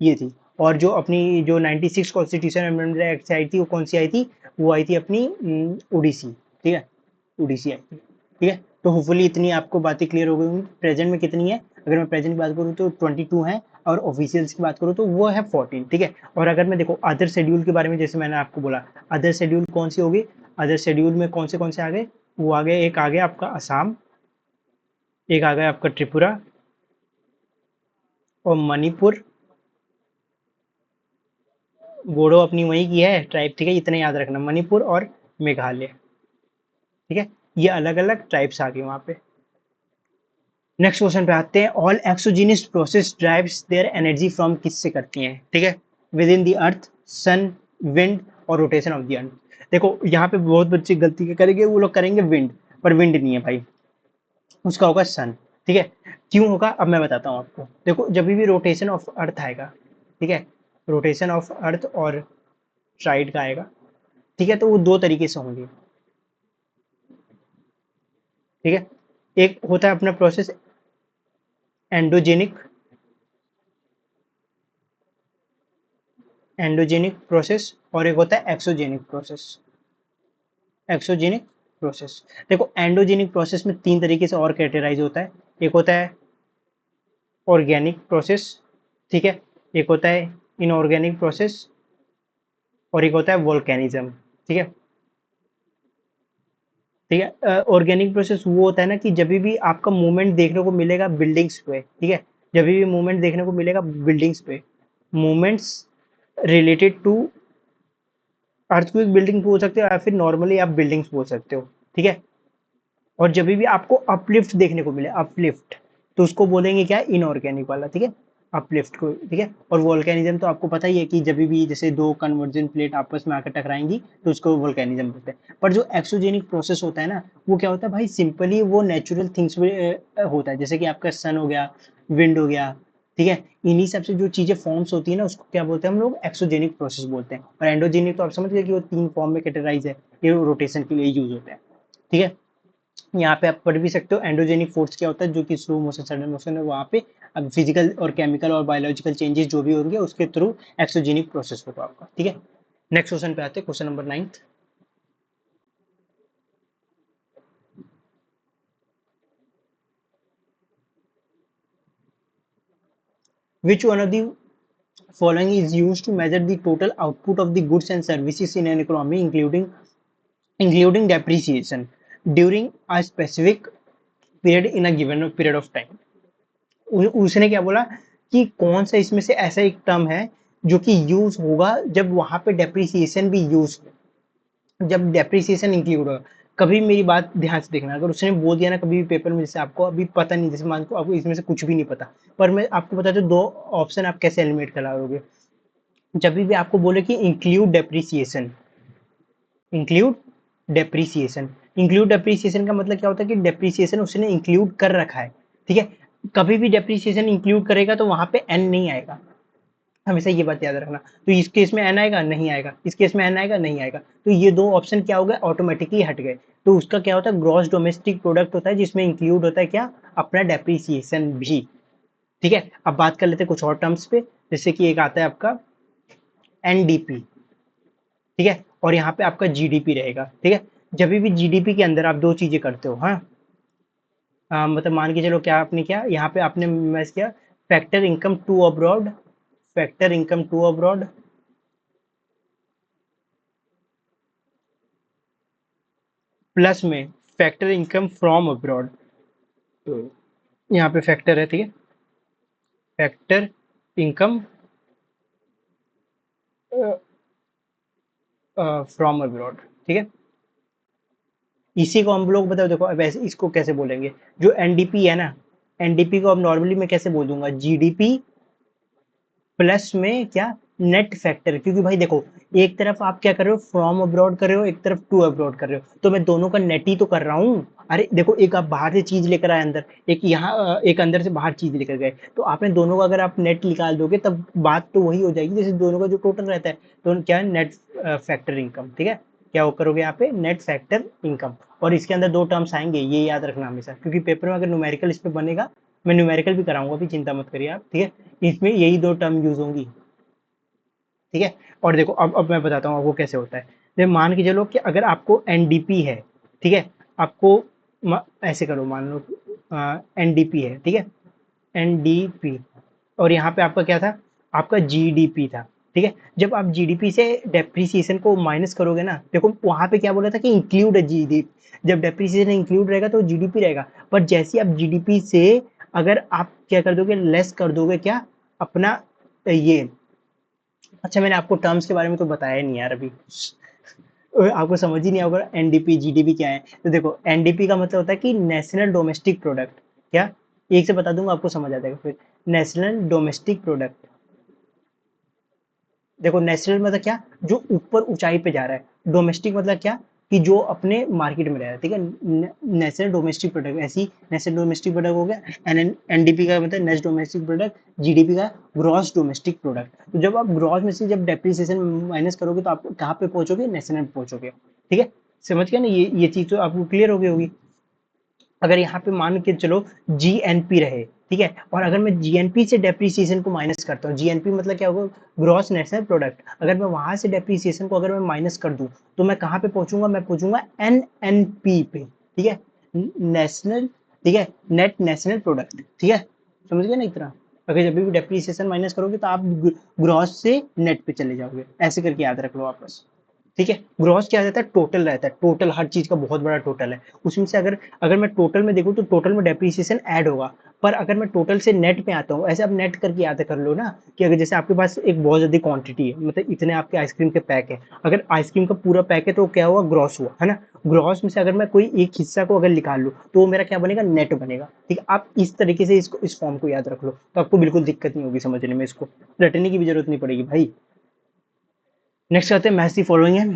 ये थी। और जो अपनी जो 96 कॉन्स्टिट्यूशन अमेंडमेंट एक्ट से आई थी, वो कौन सी आई थी, वो आई थी अपनी उड़ीसी। ठीक है, उड़ीसी आई थी। ठीक है, तो होपफुली इतनी आपको बातें क्लियर हो गई होंगी। प्रेजेंट में कितनी है, अगर मैं प्रेजेंट की बात करूँ तो 22 है, और ऑफिशियल्स की बात करूँ तो वो है 14। ठीक है, और अगर मैं देखो अदर शेड्यूल के बारे में, जैसे मैंने आपको बोला, अदर शेड्यूल कौन सी होगी, अदर शेड्यूल में कौन से आ गए, वो आ गए, एक आ गया आपका असम, एक आ गया आपका त्रिपुरा और मणिपुर, बोडो अपनी वही की है ट्राइब। ठीक है, इतना याद रखना, मणिपुर और मेघालय। ठीक है, ये अलग अलग ट्राइब्स आ गए वहां पे। नेक्स्ट क्वेश्चन पे आते हैं, all exogenous process drives their energy from, किससे करती हैं। ठीक है, within the earth, sun, wind और रोटेशन ऑफ द अर्थ। देखो यहाँ पे बहुत बच्चे गलती के करेंगे, वो लोग करेंगे विंड, पर विंड नहीं है भाई, उसका होगा सन। ठीक है, क्यों होगा अब मैं बताता हूँ आपको। देखो जब भी रोटेशन ऑफ अर्थ आएगा, ठीक है, रोटेशन ऑफ अर्थ और ट्राइड का आएगा, ठीक है, तो वो दो तरीके से होंगे। ठीक है, एक होता है अपना प्रोसेस एंडोजेनिक, एंडोजेनिक प्रोसेस, और एक होता है एक्सोजेनिक प्रोसेस, एक्सोजेनिक प्रोसेस। देखो एंडोजेनिक प्रोसेस में तीन तरीके से और कैटेगराइज होता है, एक होता है ऑर्गेनिक प्रोसेस, ठीक है, एक होता है इनऑर्गेनिक प्रोसेस, और एक होता है वोल्केनिज्म। ठीक है, ठीक है, ऑर्गेनिक प्रोसेस वो होता है ना कि जब भी आपका मूवमेंट देखने को मिलेगा बिल्डिंग्स पे, ठीक है, जब भी मूवमेंट देखने को मिलेगा बिल्डिंग्स पे, movements related to earthquake building बोल सकते हो, या फिर नॉर्मली आप बिल्डिंग्स बोल सकते हो। ठीक है, और जब भी आपको अपलिफ्ट देखने को मिले, अपलिफ्ट, तो उसको बोलेंगे क्या, इनऑर्गेनिक वाला। ठीक है, अपलिफ्ट को। ठीक है, और वोल्केनिज्म तो आपको पता ही है कि जब भी जैसे दो कन्वर्जन प्लेट आपस में आकर टकराएंगी तो उसको वोल्केनिज्म बोलते हैं। पर जो एक्सोजेनिक प्रोसेस होता है ना, वो क्या होता है भाई, सिंपली वो नेचुरल थिंग्स में होता है, जैसे कि आपका सन हो गया, विंड हो गया। ठीक है, इन्हीं सब से जो चीजें फॉर्म्स होती है ना, उसको क्या बोलते हैं हम लोग, एक्सोजेनिक प्रोसेस बोलते हैं। और एंडोजेनिक तो आप समझ गए कि वो तीन फॉर्म में कैटेगराइज है, ये रोटेशन के लिए यूज होते हैं। ठीक है, यहाँ पे आप पढ़ भी सकते हो एंडोजेनिक फोर्स क्या होता है, जो कि स्लो मोशन, सडन मोशन है, वहाँ पे अब फिजिकल और केमिकल और बायोलॉजिकल चेंजेस जो भी होंगे उसके थ्रू एक्सोजेनिक प्रोसेस होगा आपका। ठीक है, नेक्स्ट क्वेश्चन पे आते हैं, question number 9। Which one of the following is used to measure the total output of the goods and services in an economy, including depreciation during a specific period in a given period of time। उसने क्या बोला कि कौन सा इसमें से ऐसा एक टर्म है जो कि यूज होगा जब वहां पे डेप्रिसिएशन भी यूज, जब डेप्रिसिएशन इंक्लूड हो। कभी मेरी बात ध्यान से देखना, अगर उसने बोल दिया ना कभी भी पेपर में, जैसे आपको अभी पता नहीं, जैसे मान को आपको इसमें से कुछ भी नहीं पता, पर मैं आपको बता दूं दो ऑप्शन आप कैसे एलिमिनेट कराओगे। जब भी आपको बोले कि include depreciation, include depreciation, include depreciation का मतलब क्या होता है कि डेप्रिसिएशन उसने इंक्लूड कर रखा है। ठीक है, कभी भी डेप्रिसिएशन इंक्लूड करेगा तो वहां पे एन नहीं आएगा, हमेशा ये बात याद रखना। तो इस केस में एन आएगा नहीं आएगा, इस केस में एन आएगा नहीं आएगा, तो ये दो ऑप्शन क्या हो गए, ऑटोमेटिकली हट गए। तो उसका क्या होता है, ग्रॉस डोमेस्टिक प्रोडक्ट होता है, जिसमें इंक्लूड होता है क्या, अपना डेप्रीसिएशन भी। ठीक है, अब बात कर लेते हैं कुछ और टर्म्स पे, जैसे कि एक आता है आपका एनडीपी। ठीक है, और यहाँ पे आपका जीडीपी रहेगा। ठीक है, जब भी जीडीपी के अंदर आप दो चीजें करते हो, हाँ, मतलब मान के चलो क्या आपने किया यहाँ पे, आपने मैच किया factor income to abroad, factor income to abroad plus में फैक्टर इनकम फ्रॉम अब्रॉड। तो यहाँ पे फैक्टर है, ठीक है, फैक्टर इनकम फ्रॉम अब्रॉड। ठीक है, इसी को हम लोग बताओ, देखो अब ऐसे इसको कैसे बोलेंगे, जो एनडीपी है ना, एनडीपी को अब नॉर्मली मैं कैसे बोल दूंगा, जीडीपी प्लस में क्या, नेट फैक्टर। क्योंकि भाई देखो, एक तरफ आप क्या कर रहे हो, फ्रॉम अब्रॉड कर रहे हो, एक तरफ टू अब्रॉड कर रहे हो, तो मैं दोनों का नेट ही तो कर रहा हूँ। अरे देखो, एक आप बाहर से चीज लेकर आए अंदर, एक यहाँ एक अंदर से बाहर चीज लेकर गए, तो आपने दोनों का अगर आप नेट निकाल दोगे तब बात तो वही हो जाएगी, जैसे दोनों का जो टोटल रहता है। तो क्या है, नेट फैक्टर इनकम। ठीक है, क्या वो करोगे यहाँ पे, नेट फैक्टर इनकम। और इसके अंदर दो टर्म्स आएंगे, ये याद रखना हमेशा, क्योंकि पेपर में अगर न्यूमेरिकल इस पे बनेगा, मैं न्यूमेरिकल भी कराऊंगा, अभी चिंता मत करिए आप। ठीक है, इसमें यही दो टर्म यूज होंगी। ठीक है, और देखो अब मैं बताता हूँ आपको कैसे होता है। जैसे मान के चलो कि अगर आपको एनडीपी है, ठीक है, आपको ऐसे करो, मान लो एनडीपी है, ठीक है, एनडीपी, और यहाँ पे आपका क्या था, आपका जीडीपी था। ठीक है, जब आप जीडीपी से डेप्रिसिएशन को माइनस करोगे ना, देखो वहां पे क्या बोला था कि इंक्लूड है जीडीपी, जब डेप्रिसिएशन इंक्लूड रहेगा तो जीडीपी रहेगा। पर जैसे आप जीडीपी से अगर आप क्या कर दोगे, लेस कर दोगे क्या, अपना ये, अच्छा मैंने आपको टर्म्स के बारे में तो बताया ही नहीं यार अभी, आपको समझ ही नहीं होगा एनडीपी जीडीपी क्या है। तो देखो, एनडीपी का मतलब होता है कि नेशनल डोमेस्टिक प्रोडक्ट। क्या, एक से बता दूंगा आपको समझ आ जाएगा फिर। नेशनल डोमेस्टिक प्रोडक्ट, देखो नेशनल मतलब क्या, जो ऊपर ऊंचाई पे जा रहा है, डोमेस्टिक मतलब क्या, कि जो अपने मार्केट में रह रहा है। ठीक है, नेशनल डोमेस्टिक प्रोडक्ट, ऐसी नेशनल डोमेस्टिक प्रोडक्ट हो गया। एनडीपी का मतलब नेशनल डोमेस्टिक प्रोडक्ट, जीडीपी का ग्रॉस डोमेस्टिक प्रोडक्ट। तो जब आप ग्रॉस में से जब डेप्रिसिएशन माइनस करोगे तो आप कहाँ पे पहुंचोगे, नेशनल पे पहुंचोगे। ठीक है, समझ गया ना, ये चीज तो आपको क्लियर हो गई होगी। अगर यहाँ पे मान के चलो जीएनपी रहे, ठीक है, और अगर मैं जीएनपी से डेप्रिसिएशन को माइनस करता हूँ, जीएनपी मतलब क्या होगा, ग्रॉस नेशनल प्रोडक्ट, अगर मैं वहां से डेप्रिसिएशन को अगर मैं माइनस कर दूं, तो मैं कहाँ पे पहुंचूंगा, मैं पहुंचूंगा एनएनपी पे। ठीक है, नेशनल, ठीक है, नेट नेशनल प्रोडक्ट। ठीक है, समझ गए ना इतना। अगर जब भी डेप्रिसिएशन माइनस करोगे तो आप ग्रॉस से नेट पे चले जाओगे, ऐसे करके याद रख लो आप बस। ठीक है, ग्रॉस क्या रहता है, टोटल रहता है, टोटल हर चीज का बहुत बड़ा टोटल है। उसमें से अगर अगर मैं टोटल में देखूँ तो टोटल में डेप्रिसिएशन ऐड होगा। पर अगर मैं टोटल से नेट पे आता हूँ, ऐसे आप नेट करके याद कर लो ना, कि अगर जैसे आपके पास एक बहुत ज्यादा क्वांटिटी है, मतलब इतने आपके आइसक्रीम के पैक है, अगर आइसक्रीम का पूरा पैक है तो क्या हुआ, ग्रॉस हुआ है ना। ग्रॉस में से अगर मैं कोई एक हिस्सा को अगर निकाल लूँ तो वो मेरा क्या बनेगा, नेट बनेगा। ठीक है, आप इस तरीके से इसको, इस फॉर्म को याद रख लो, तो आपको बिल्कुल दिक्कत नहीं होगी समझने में, इसको रटने की भी जरूरत नहीं पड़ेगी भाई। नेक्स्ट आते हैं मैथ्स दी फॉलोइंग है।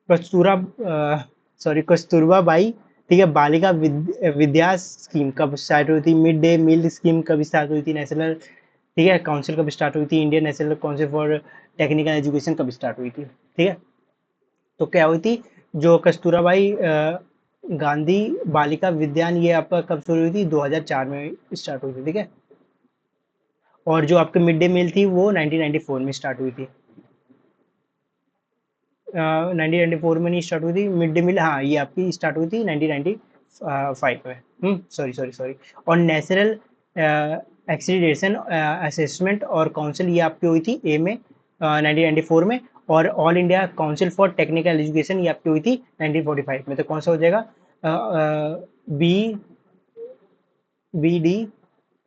कस्तूरा कस्तूरबा बाई, ठीक है, बालिका विद्या स्कीम कब स्टार्ट हुई थी, मिड डे मील स्कीम कब स्टार्ट हुई थी, नेशनल, ठीक है, काउंसिल कब स्टार्ट हुई थी, Indian national council for technical education कब स्टार्ट हुई थी। ठीक है, तो क्या हुई थी, जो कस्तूराबाई गांधी बालिका विद्यान, ये आपका कब शुरू हुई थी, 2004 में स्टार्ट हुई थी। ठीक है, और जो आपके मिड डे मील थी वो 1994 में स्टार्ट हुई थी। 1994 में नहीं स्टार्ट हुई थी मिड डे मील, हाँ ये आपकी स्टार्ट हुई थी 1995 में। Sorry sorry sorry. और नेशनल एक्सीडेशन असेसमेंट और काउंसिल, ये आपकी हुई थी ए में 1994 में। और all India council for technical education, ये आपकी हुई थी 1945 में। तो कौन सा हो जाएगा, B, B D,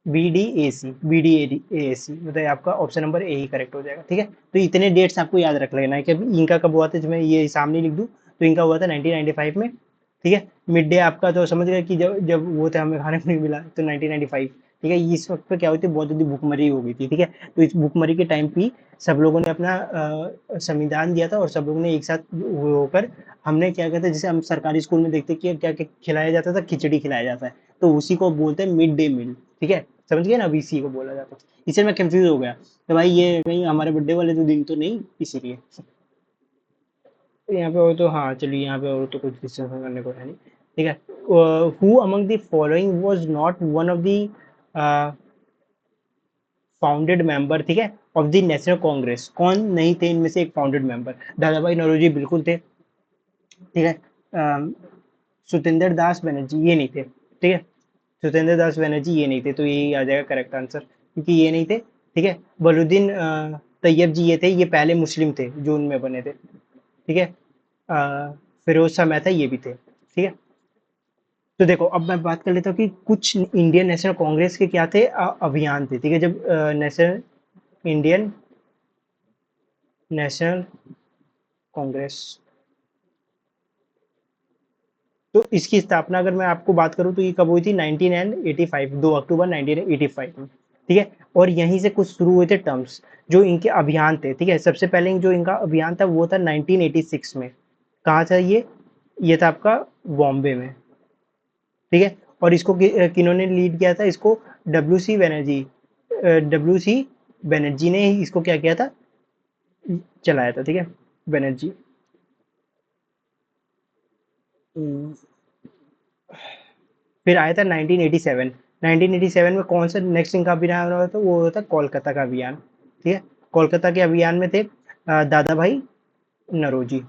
B D A C, B D A C, मतलब आपका ऑप्शन नंबर ए ही करेक्ट हो जाएगा। ठीक है, तो इतने डेट्स आपको याद रख लेना है कि अभी इनका कब हुआ था, जब मैं ये सामने लिख दूं तो इनका हुआ था 1995 में। ठीक है, मिड डे आपका तो समझ गए कि जब जब वो था हमें खाने को नहीं मिला, तो 1995। ठीक है, इस वक्त पे क्या हुई थी, बहुत जल्दी भूखमरी हो गई थी। ठीक है, तो इस भूखमरी के टाइम पे सब लोगों ने अपना संविधान दिया था, और सब लोगों ने एक साथ होकर हमने क्या कहते हैं, जैसे हम सरकारी स्कूल में देखते कि क्या क्या खिलाया जाता था, खिचड़ी खिलाया जाता है, तो उसी को बोलते हैं मिड डे मील। ठीक है, समझ गए ना, वीसी को बोला जाता है। इससे मैं कंफ्यूज हो गया तो भाई ये कहीं हमारे बर्थडे वाले तो दिन तो नहीं, इसीलिए। यहाँ पे और तो हाँ चलिए, यहाँ पे और तो कुछ डिस्कशन करने को है नहीं, ठीक है। Who among the following was not one of the founded member, ठीक है, ऑफ द नेशनल कांग्रेस? कौन नहीं थे इनमें से एक फाउंडेड मेंबर? दादा भाई नौरोजी बिल्कुल थे, ठीक है। सुतेंद्र दास बनर्जी ये नहीं थे, ठीक है। सुतेंद्र दास बनर्जी ये नहीं थे, तो यही आ जाएगा करेक्ट आंसर, क्योंकि ये नहीं थे, ठीक है। बलुद्दीन तैयब जी ये थे, ये पहले मुस्लिम थे जो उनमें बने थे, ठीक है। फिरोज शाह मेहता ये भी थे, ठीक है। तो देखो अब मैं बात कर लेता हूँ कि कुछ इंडियन नेशनल कांग्रेस के क्या थे, अभियान थे, ठीक है। जब नेशनल इंडियन नेशनल कांग्रेस, तो इसकी स्थापना अगर मैं आपको बात करूं तो ये कब हुई थी? 1985, 2 अक्टूबर 1985 में, ठीक है। और यहीं से कुछ शुरू हुए थे टर्म्स जो इनके अभियान थे, ठीक है। सबसे पहले जो इनका अभियान था वो था 1986 में। कहाँ था ये था आपका बॉम्बे में, ठीक है। और इसको किन्होंने लीड किया था इसको? W C Banerjee, W C Banerjee ने ही इसको क्या किया था, चलाया था, ठीक है, बनर्जी। हम्म, फिर आया था 1987। 1987 में कौन सा नेक्स्ट इनका अभियान हुआ था? वो हुआ था कोलकाता का अभियान, ठीक है। कोलकाता के अभियान में थे दादा भाई नरोजी,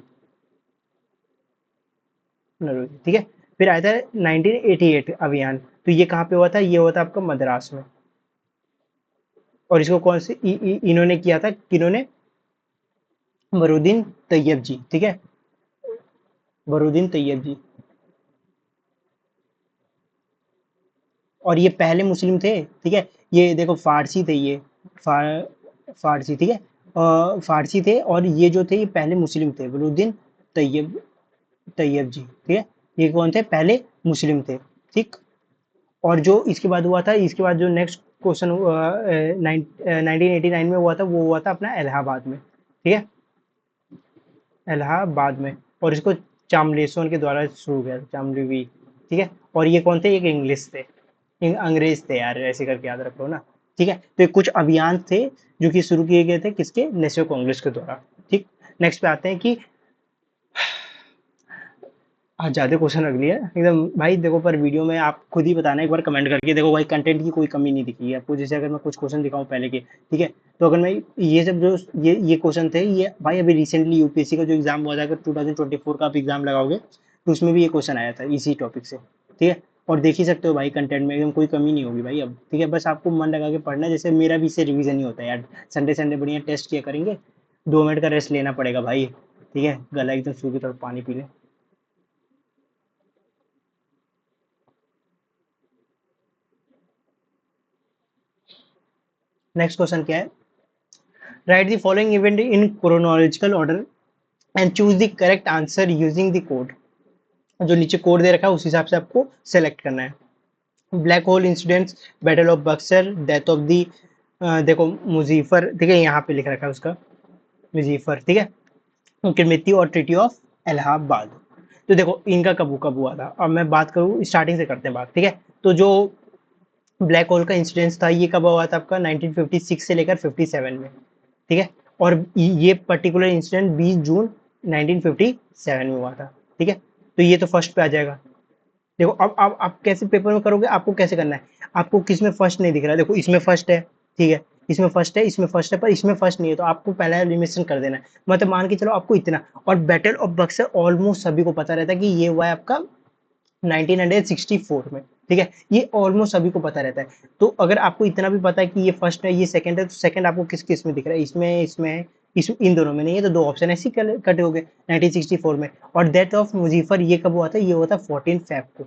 नरोजी, ठीक है। फिर आया था 1988 अभियान, तो ये कहाँ पे हुआ था? ये हुआ था आपका मद्रास में। और इसको कौन से इन्होंने किया था, किन्होंने? बरूदीन तैयब जी, ठीक है, बरूदीन तैयब जी। और ये पहले मुस्लिम थे, ठीक है। ये देखो फारसी थे ये, फारसी, ठीक है। फारसी थे और ये जो थे ये पहले मुस्लिम थे, बरूदीन तैयब, तैयब जी, ठीक है। ये कौन थे? पहले मुस्लिम थे, ठीक। और जो इसके बाद हुआ था, इसके बाद जो नेक्स्ट क्वेश्चन 1989 में हुआ था, वो हुआ था अपना इलाहाबाद में, ठीक है, इलाहाबाद में। और इसको चामलेश्वर के द्वारा शुरू किया था, चामलिवी, ठीक है। और ये कौन थे? एक इंग्लिश थे, अंग्रेज थे यार, ऐसे करके याद रखो ना, ठीक है। तो ये कुछ अभियान थे जो कि शुरू किए गए थे किसके? नेशनल कांग्रेस के द्वारा, ठीक। नेक्स्ट पे आते हैं कि आज ज्यादा क्वेश्चन रख लिया एकदम भाई। देखो पर वीडियो में आप खुद ही बताना एक बार कमेंट करके, देखो भाई कंटेंट की कोई कमी नहीं दिखी है आपको। जैसे अगर मैं कुछ क्वेश्चन दिखाऊं पहले के, ठीक है, तो अगर मैं ये सब जो ये क्वेश्चन थे, ये भाई अभी रिसेंटली यूपीएससी का जो एग्जाम हुआ था, अगर 2024 का आप एग्जाम लगाओगे तो उसमें भी ये क्वेश्चन आया था इसी टॉपिक से, ठीक है। और देख ही सकते हो भाई कंटेंट में एकदम कोई कमी नहीं होगी भाई अब, ठीक है। बस आपको मन लगा के पढ़ना है, जैसे मेरा भी इससे रिवीजन ही होता है यार। संडे संडे बढ़िया टेस्ट किया करेंगे, 2 मिनट का रेस्ट लेना पड़ेगा भाई, ठीक है। गला एकदम सूखी, थोड़ा पानी पी ले। नेक्स्ट क्वेश्चन क्या है? Right the following event in chronological order and choose the correct answer using the code. जो नीचे कोड दे रखा है उस हिसाब से आपको सेलेक्ट करना है। Black hole incidents, battle of Buxar, death of the, देखो मुजीफर, ठीक है, यहाँ पे लिख रखा है उसका, मुजीफर, ठीक है, उनकी मृत्यु और ट्रीटी ऑफ इलाहाबाद। तो देखो इनका कब हुआ था? अब मैं बात करूँ, स्टार्टिंग से करते हैं बात, ठीक है। तो जो ब्लैक होल का इंसिडेंस था ये कब हुआ था आपका? 1956 से लेकर 57 में, ठीक है। और ये पर्टिकुलर इंसिडेंट 20 जून 1957 में हुआ था, ठीक है। तो ये तो फर्स्ट पे आ जाएगा। देखो अब आप कैसे पेपर में करोगे, आपको कैसे करना है? आपको किस में फर्स्ट नहीं दिख रहा है? देखो इसमें फर्स्ट है, ठीक है, इसमें फर्स्ट है, इसमें फर्स्ट है, पर इसमें फर्स्ट नहीं है, तो आपको पहला एलिमिनेशन कर देना है। मतलब मान के चलो आपको इतना। और बैटल ऑफ बक्सर ऑलमोस्ट सभी को पता रहता है कि ये हुआ है आपका 1964 में, ठीक है। ये ऑलमोस्ट सभी को पता रहता है। तो अगर आपको इतना भी पता है कि ये फर्स्ट है ये सेकंड है, तो सेकंड आपको किस किस में दिख रहा है? इसमें, इसमें है, इस इन दोनों में नहीं है, तो दो ऑप्शन ऐसे ही कटे हो गए 1964 में। और डेथ ऑफ मुजीफर ये कब हुआ था? ये हुआ था 14 फेब को।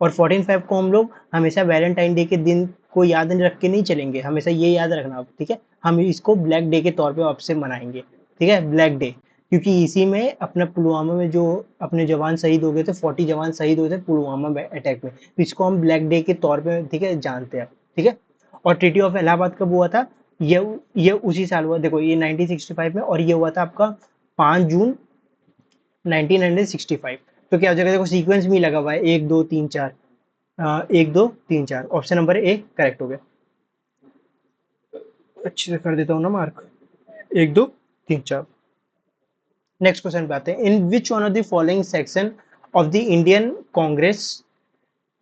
और 14 फेब को हम लोग हमेशा वैलेंटाइन डे के दिन को याद रख के नहीं चलेंगे, हमेशा ये याद रखना, ठीक है। हम इसको ब्लैक डे के तौर पे आपसे मनाएंगे, ठीक है, ब्लैक डे। क्योंकि इसी में अपना पुलवामा में जो अपने जवान शहीद हो गए थे, 40 जवान शहीद हुए थे पुलवामा अटैक में, तो इसको हम ब्लैक डे के तौर पे, ठीक है, जानते हैं, ठीक है। और ट्रीटी ऑफ इलाहाबाद कब हुआ था? ये उसी साल हुआ, देखो ये 1965 में, और ये हुआ था आपका 5 जून 1965। तो क्या हो जाएगा? देखो सीक्वेंस में ही लगा हुआ है, 1 2 3 4, 1 2 3 4, ऑप्शन नंबर ए करेक्ट हो गया। अच्छे से कर देता हूँ ना मार्क, 1 2 3 4। नेक्स्ट क्वेश्चन पे आते हैं। In which one of the following section of the Indian Congress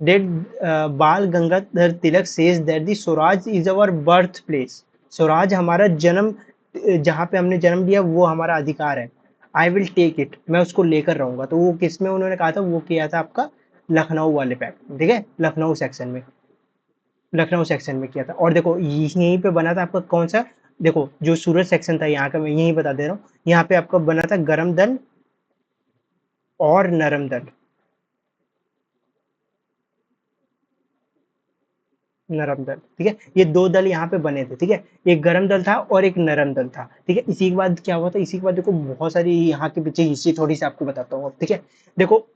did Bal Gangadhar Tilak says that the Swaraj is our birth place? Swaraj हमारा जन्म, जहाँ पे हमने जन्म लिया वो हमारा अधिकार है। आई विल टेक इट, मैं उसको लेकर रहूंगा। तो वो किस में उन्होंने कहा था? वो किया था आपका लखनऊ वाले पैक्ट, ठीक है, लखनऊ सेक्शन में, लखनऊ सेक्शन में किया था। और देखो यहीं पे बना था आपका कौन सा, देखो जो सूरत सेक्शन था यहाँ का, मैं यहीं बता दे रहा हूँ, यहाँ पे आपका बना था गरम दल और नरम दल, नरम दल, ठीक है, ये दो दल यहाँ पे बने थे, ठीक है, एक गरम दल था और एक नरम दल था, ठीक है। इसी के बाद क्या हुआ था, इसी के बाद देखो बहुत सारी यहाँ के पीछे हिस्ट्री थोड़ी सी आपको बताता हूँ अब, ठीक है। देखो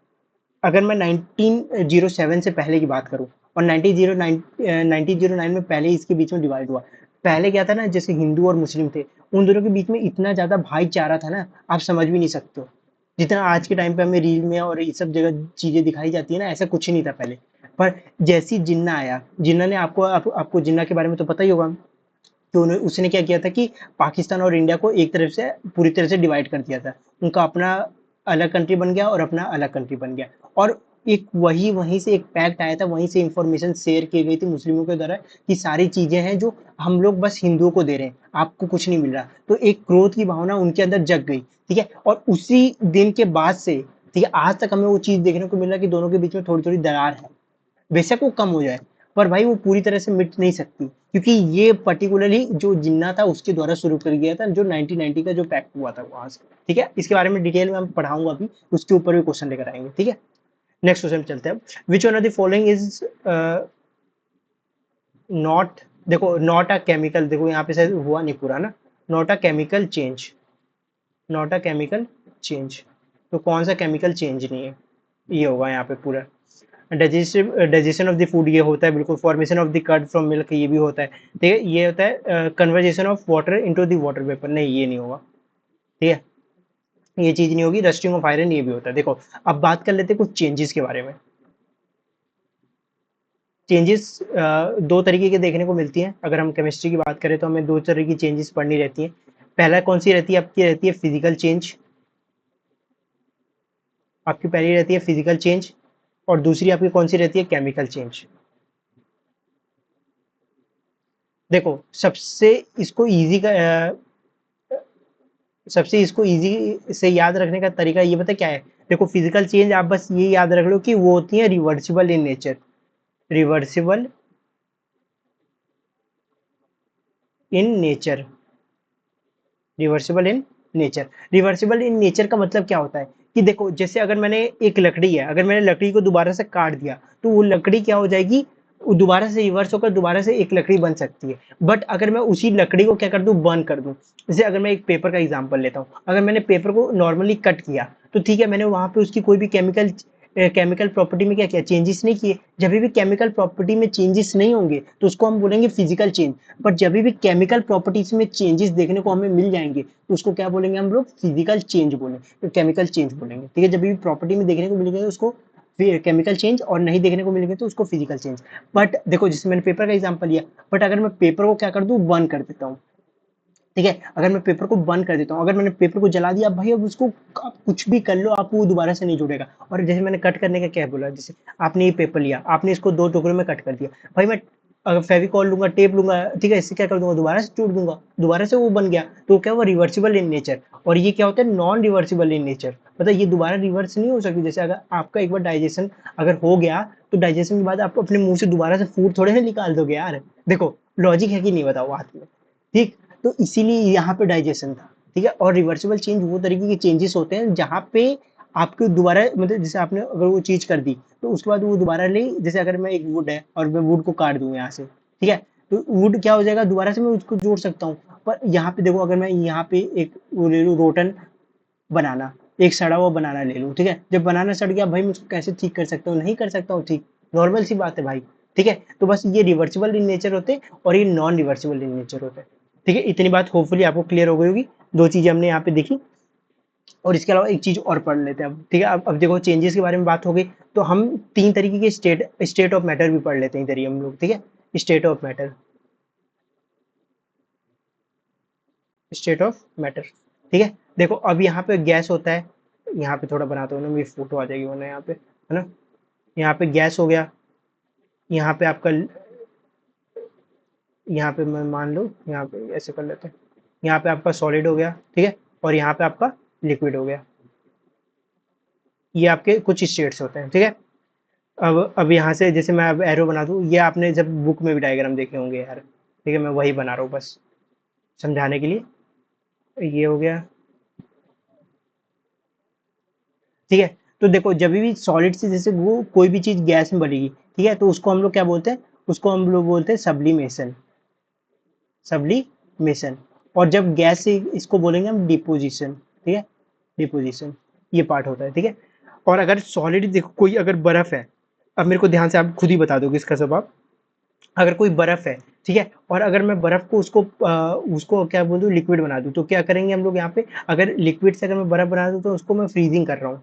अगर मैं 1907 से पहले की बात करूं और 1909 में पहले इसके बीच में डिवाइड हुआ। पहले क्या था ना, जैसे हिंदू और मुस्लिम थे, उन दोनों के बीच में इतना ज्यादा भाईचारा था ना, आप समझ भी नहीं सकते हो। जितना आज के टाइम पे हमें रील में और ये सब जगह चीजें दिखाई जाती है ना, ऐसा कुछ नहीं था पहले। पर जैसी जिन्ना आया, जिन्ना ने आपको जिन्ना के बारे में तो पता ही होगा, तो उसने क्या किया था कि पाकिस्तान और इंडिया को एक तरफ से पूरी तरह से डिवाइड कर दिया था। उनका अपना अलग कंट्री बन गया और अपना अलग कंट्री बन गया। और एक वहीं से एक पैक्ट आया था, वहीं से इंफॉर्मेशन शेयर की गई थी मुस्लिमों के द्वारा कि सारी चीजें हैं जो हम लोग बस हिंदुओं को दे रहे हैं, आपको कुछ नहीं मिल रहा। तो एक क्रोध की भावना उनके अंदर जग गई, ठीक है। और उसी दिन के बाद से, ठीक है, आज तक हमें वो चीज देखने को मिल रहा है कि दोनों के बीच में थोड़ी थोड़ी दरार है। बेशक वो कम हो जाए, पर भाई वो पूरी तरह से मिट नहीं सकती, क्योंकि ये पर्टिकुलरली जो जिन्ना था उसके द्वारा शुरू कर गया था, जो 1990 का जो पैक्ट हुआ था वहां से, ठीक है। इसके बारे में डिटेल में मैं पढ़ाऊंगा अभी, उसके ऊपर भी क्वेश्चन लेकर आएंगे, ठीक है। नेक्स्ट क्वेश्चन चलते हैं। Which one of the following is not, देखो नॉट अ केमिकल, देखो यहाँ पे शायद हुआ नहीं पूरा ना, not a chemical change, not a chemical change, तो कौन सा केमिकल चेंज नहीं है, ये होगा यहाँ पे पूरा। डाइजेशन ऑफ द फूड, ये होता है बिल्कुल। Formation of the curd from milk, ये भी होता है, ठीक है। ये होता है conversation of water into the water vapour, नहीं ये नहीं होगा, ठीक है, ये चीज नहीं होगी। रस्टिंग ऑफ आयरन, ये भी होता है। देखो अब बात कर लेते हैं कुछ चेंजेस के बारे में। चेंजेस दो तरीके की देखने को मिलती हैं। अगर हम केमिस्ट्री की बात करें तो हमें दो तरह की चेंजेस पढ़नी रहती है। पहला कौन सी रहती है आपकी, रहती है फिजिकल चेंज, आपकी पहली रहती है फिजिकल चेंज, और दूसरी आपकी कौन सी रहती है, केमिकल चेंज। देखो सबसे इसको इजी से याद रखने का तरीका ये पता क्या है? देखो फिजिकल चेंज आप बस ये याद रख लो कि वो होती है reversible in nature, reversible in nature, reversible in nature. Reversible in nature का मतलब क्या होता है कि देखो जैसे अगर मैंने एक लकड़ी है, अगर मैंने लकड़ी को दोबारा से काट दिया तो वो लकड़ी क्या हो जाएगी, वो दोबारा से रिवर्स होकर दोबारा से एक लकड़ी बन सकती है। बट अगर मैं उसी लकड़ी को क्या कर दूं, बर्न कर दूं, जैसे अगर मैं एक पेपर का एग्जांपल लेता हूँ, अगर मैंने पेपर को नॉर्मली कट किया तो ठीक है, मैंने वहां पे उसकी कोई भी केमिकल प्रॉपर्टी में क्या किया, चेंजेस नहीं किए। जब भी केमिकल प्रॉपर्टी में चेंजेस नहीं होंगे तो उसको हम बोलेंगे फिजिकल चेंज। बट जब भी केमिकल प्रॉपर्टीज में चेंजेस देखने को हमें मिल जाएंगे तो उसको क्या बोलेंगे हम लोग, फिजिकल चेंज बोलेंगे, केमिकल चेंज बोलेंगे, ठीक है। जब भी प्रॉपर्टी में देखने को मिलेंगे तो उसको केमिकल चेंज, और नहीं देखने को मिलेंगे तो उसको फिजिकल चेंज। बट देखो जैसे मैंने पेपर का एग्जांपल लिया, बट अगर मैं पेपर को क्या कर दूं, बर्न कर देता हूँ, ठीक है, अगर मैं पेपर को बंद कर देता हूँ, अगर मैंने पेपर को जला दिया, भाई अब उसको आप कुछ भी कर लो, आप वो दोबारा से नहीं जुड़ेगा। और जैसे मैंने कट करने का क्या बोला, जैसे आपने ये पेपर लिया, आपने इसको दो टुकड़ों में कट कर दिया, भाई मैं अगर फेविकॉल लूंगा, टेप लूंगा, ठीक है, इससे क्या कर दूंगा, दोबारा से जोड़ दूंगा, दोबारा से वो बन गया। तो क्या हुआ, रिवर्सिबल इन नेचर। और ये क्या होता है, नॉन रिवर्सिबल इन नेचर, मतलब ये दोबारा रिवर्स नहीं हो सकती। जैसे अगर आपका एक बार डाइजेशन अगर हो गया, तो डाइजेशन के बाद आप अपने मुंह से दोबारा से फूड थोड़े ना निकाल दोगे यार। देखो लॉजिक है कि नहीं, बताओ बात में, ठीक। तो इसीलिए यहाँ पे डाइजेशन था, ठीक है। और रिवर्सिबल चेंज वो तरीके के चेंजेस होते हैं जहाँ पे आपको दोबारा, मतलब जैसे आपने अगर वो चीज कर दी तो उसके बाद वो दोबारा ले, जैसे अगर मैं एक वुड है और मैं वुड को काट दूं यहाँ से, ठीक है, तो वुड क्या हो जाएगा, दोबारा से मैं उसको जोड़ सकता हूँ। पर यहाँ पे देखो, अगर मैं यहाँ पे एक वो ले लूँ, रोटन बनाना, एक सड़ा हुआ बनाना ले लूँ, ठीक है, जब बनाना सड़ गया, भाई मैं उसको कैसे ठीक कर सकता हूँ, नहीं कर सकता हूँ ठीक, नॉर्मल सी बात है भाई, ठीक है। तो बस ये रिवर्सिबल इन नेचर होते हैं और ये नॉन रिवर्सिबल इन नेचर होते हैं, ठीक है। इतनी बात होपफुली आपको क्लियर हो गई होगी, दो चीजें हमने यहाँ पे देखी। और इसके अलावा एक चीज और पढ़ लेते हैं अब, ठीक है। अब देखो चेंजेस के बारे में बात हो गई, तो हम तीन तरीके के स्टेट ऑफ मैटर भी पढ़ लेते हैं इधर ही हम लोग, ठीक है। State of matter, state of matter. ठीक है, देखो अब यहाँ पे गैस होता है, यहाँ पे थोड़ा बनाता हूँ ना, मेरी फोटो आ जाएगी वरना यहाँ पे, है ना। यहाँ पे गैस हो गया, यहाँ पे आपका, यहाँ पे मैं मान लो यहाँ पे ऐसे कर लेते हैं, यहाँ पे आपका सॉलिड हो गया, ठीक है, और यहाँ पे आपका लिक्विड हो गया। ये आपके कुछ स्टेट्स होते हैं, ठीक है। अब यहाँ से जैसे मैं अब एरो बना दूँ, ये आपने जब बुक में भी डायग्राम देखे होंगे यार, ठीक है, मैं वही बना रहा हूँ बस समझाने के लिए। ये हो गया, ठीक है। तो देखो जब भी सॉलिड से जैसे वो कोई भी चीज गैस में बनेगी, ठीक है, तो उसको हम लोग क्या बोलते हैं, उसको हम लोग बोलते हैं सब्लिमेशन, सब्लिमेशन। और जब गैस से इसको बोलेंगे हम डिपोजिशन, ठीक है, डिपोजिशन, ये पार्ट होता है, ठीक है। और अगर सॉलिड देखो कोई अगर बर्फ है, अब मेरे को ध्यान से आप खुद ही बता दोगे इसका सब आप, अगर कोई बर्फ है, ठीक है, और अगर मैं बर्फ को उसको क्या बोल दूं, लिक्विड बना दूं, तो क्या करेंगे हम लोग यहाँ पे, अगर लिक्विड से अगर मैं बर्फ बना दूं तो उसको मैं फ्रीजिंग कर रहा हूँ,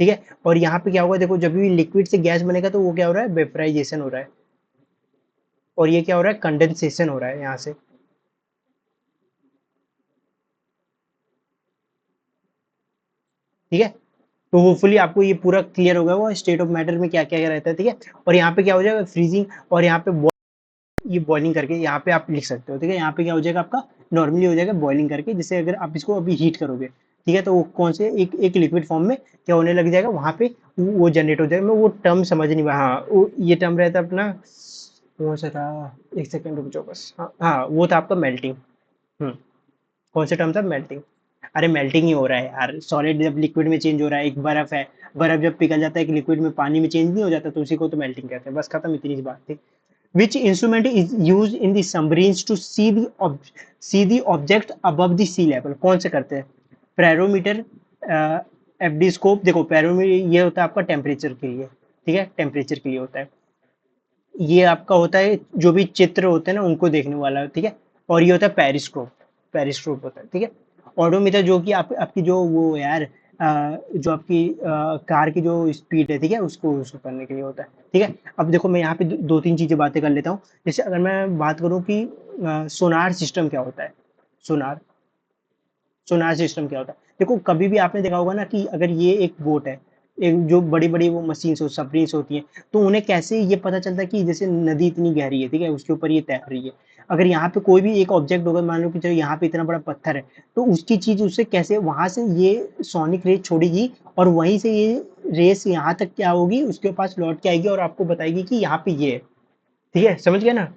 ठीक है। और यहाँ पे क्या होगा, देखो जब भी लिक्विड से गैस बनेगा तो वो क्या हो रहा है, वेपराइजेशन हो रहा है, और ये क्या हो रहा है, कंडेंसेशन हो रहा है यहाँ से, ठीक है। तो होपफुली आपको ये पूरा क्लियर होगा वो स्टेट ऑफ मैटर में क्या क्या रहता है, ठीक है। और यहाँ पे क्या हो जाएगा, फ्रीजिंग, और यहाँ पे ये बॉइलिंग करके यहाँ पे आप लिख सकते हो, ठीक है। यहाँ पे क्या हो जाएगा आपका, नॉर्मली हो जाएगा बॉइलिंग करके, जैसे अगर आप इसको अभी हीट करोगे, ठीक है, तो वो कौन से एक एक लिक्विड फॉर्म में क्या होने लग जाएगा, वहां पे वो जनरेट हो जाएगा। मैं वो टर्म समझ नहीं पाया, हाँ वो ये टर्म रहता है अपना, कौन सा था, एक सेकंड रुक जाओ बस, हाँ हाँ वो था आपका मेल्टिंग। हम्म, कौन सा टर्म था, मेल्टिंग। अरे मेल्टिंग ही हो रहा है यार, सॉलिड जब लिक्विड में चेंज हो रहा है, एक बर्फ है, बर्फ जब पिघल जाता है एक लिक्विड में, पानी में चेंज नहीं हो जाता, तो उसी को तो मेल्टिंग कहते हैं, बस खत्म, इतनी सी बात थी। Which instrument is used in the submarines to see the object above the sea level? कौन से करते हैं, पैरोमीटर, एफडी स्कोप। देखो पैरोमीटर ये होता है आपका टेम्परेचर के लिए, ठीक है, टेम्परेचर के लिए होता है। ये आपका होता है जो भी चित्र होते हैं ना उनको देखने वाला, ठीक है। और ये होता है पेरिस्कोप, पेरिस्कोप होता है, ठीक है। ऑडोमीटर जो कि आपकी जो वो यार, जो आपकी कार की जो स्पीड है, ठीक है, उसको उसको करने के लिए होता है, ठीक है। अब देखो मैं यहाँ पे दो तीन चीजें बातें कर लेता हूँ। जैसे अगर मैं बात करूँ कि सोनार सिस्टम क्या होता है, सोनार, सोनार सिस्टम क्या होता है, देखो कभी भी आपने देखा होगा ना कि अगर ये एक बोट है, एक जो बड़ी बड़ी वो मशीन्स हो, सबमरीन्स होती हैं, तो उन्हें कैसे ये पता चलता है कि जैसे नदी इतनी गहरी है, ठीक है, उसके ऊपर ये तैर रही है। अगर यहाँ पे कोई भी एक ऑब्जेक्ट होगा, मान लो कि चलो यहाँ पे इतना बड़ा पत्थर है, तो उसकी चीज उससे कैसे वहां से ये सोनिक रेस छोड़ेगी, और वहीं से ये रेस यहाँ तक क्या होगी, उसके पास लौट के आएगी और आपको बताएगी कि यहाँ पे ये है, ठीक है, समझ गया ना।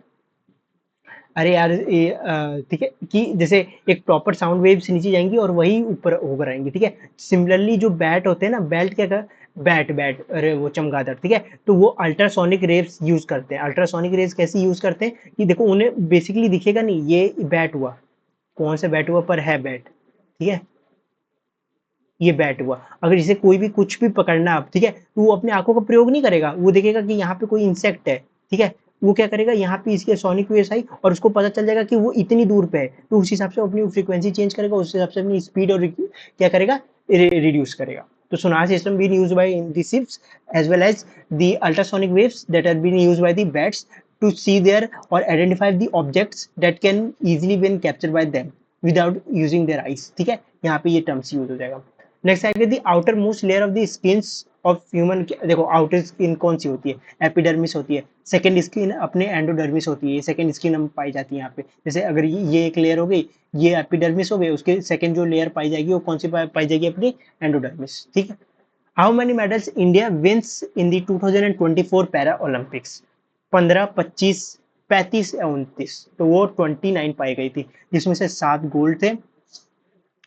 अरे यार ये ठीक है, कि जैसे एक प्रॉपर साउंड वेव से नीचे जाएंगी और वही ऊपर होकर आएंगी, ठीक है। सिमिलरली जो बैट होते हैं ना, बैट क्या कर, बैट बैट अरे वो चमगादड़, ठीक है, तो वो अल्ट्रासोनिक रेव्स यूज करते हैं। अल्ट्रासोनिक रेज कैसे यूज करते हैं कि देखो उन्हें बेसिकली दिखेगा नहीं ये बैट हुआ, कौन सा बैट हुआ, पर है बैट, ठीक है, ये बैट हुआ। अगर इसे कोई भी कुछ भी पकड़ना आप, ठीक है, तो वो अपने आंखों का प्रयोग नहीं करेगा, वो देखेगा कि यहाँ पे कोई इंसेक्ट है, ठीक है, वो क्या करेगा, यहाँ पे इसके सोनिक वेव्स आई और उसको पता चल जाएगा कि वो इतनी दूर पे है, तो उस हिसाब से अपनी फ्रीक्वेंसी चेंज करेगा, उस हिसाब से अपनी स्पीड और क्या करेगा, रिड्यूस करेगा। तो sonar system been used by in the ships as well as the ultrasonic waves that are being used by the bats to see their or identify the objects that can easily been captured by them without using their eyes, ठीक है, यहाँ पे ये terms use हो जाएगा। Next आएगा the outer most layer of the skin of human. देखो outer skin कौन सी होती है, एपिडर्मिस होती है। सेकंड स्किन अपने एंडोडर्मिस होती है, ये सेकंड स्किन हम पाई जाती है यहाँ पे। जैसे अगर ये एक लेयर हो गई, ये एपिडर्मिस हो गई, उसके सेकंड जो लेयर पाई जाएगी वो कौन सी पाई जाएगी, अपनी एंडोडर्मिस, ठीक है। How many medals India wins in the 2024 para Olympics, 15, 25, 35 या 29, तो वो 29 पाई गई थी, जिसमें से 7 गोल्ड थे,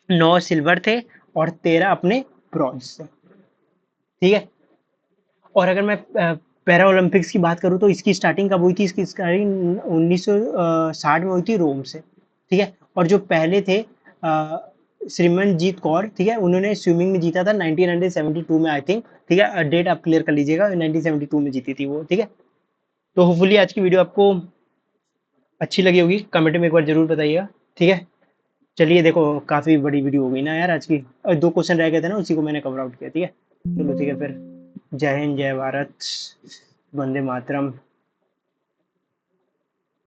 9 सिल्वर थे, और 13 अपने ब्रॉन्ज थे, ठीक है। और अगर मैं पैरा ओलंपिक्स की बात करूँ तो इसकी स्टार्टिंग कब हुई थी, इसकी स्टार्टिंग 1960 में हुई थी रोम से, ठीक है। और जो पहले थे श्रीमनजीत कौर, ठीक है, उन्होंने स्विमिंग में जीता था 1972 में आई थिंक, ठीक है, डेट आप क्लियर कर लीजिएगा, 1972 में जीती थी वो, ठीक है। तो होपफुली आज की वीडियो आपको अच्छी लगी होगी, कमेंट में एक बार जरूर बताइएगा, ठीक है। चलिए देखो काफी बड़ी वीडियो हो गई ना यार आज की, और 2 क्वेश्चन रह गए थे ना, उसी को मैंने कवर आउट किया, ठीक है। चलो ठीक है फिर, जय हिंद, जय भारत, वंदे मातरम।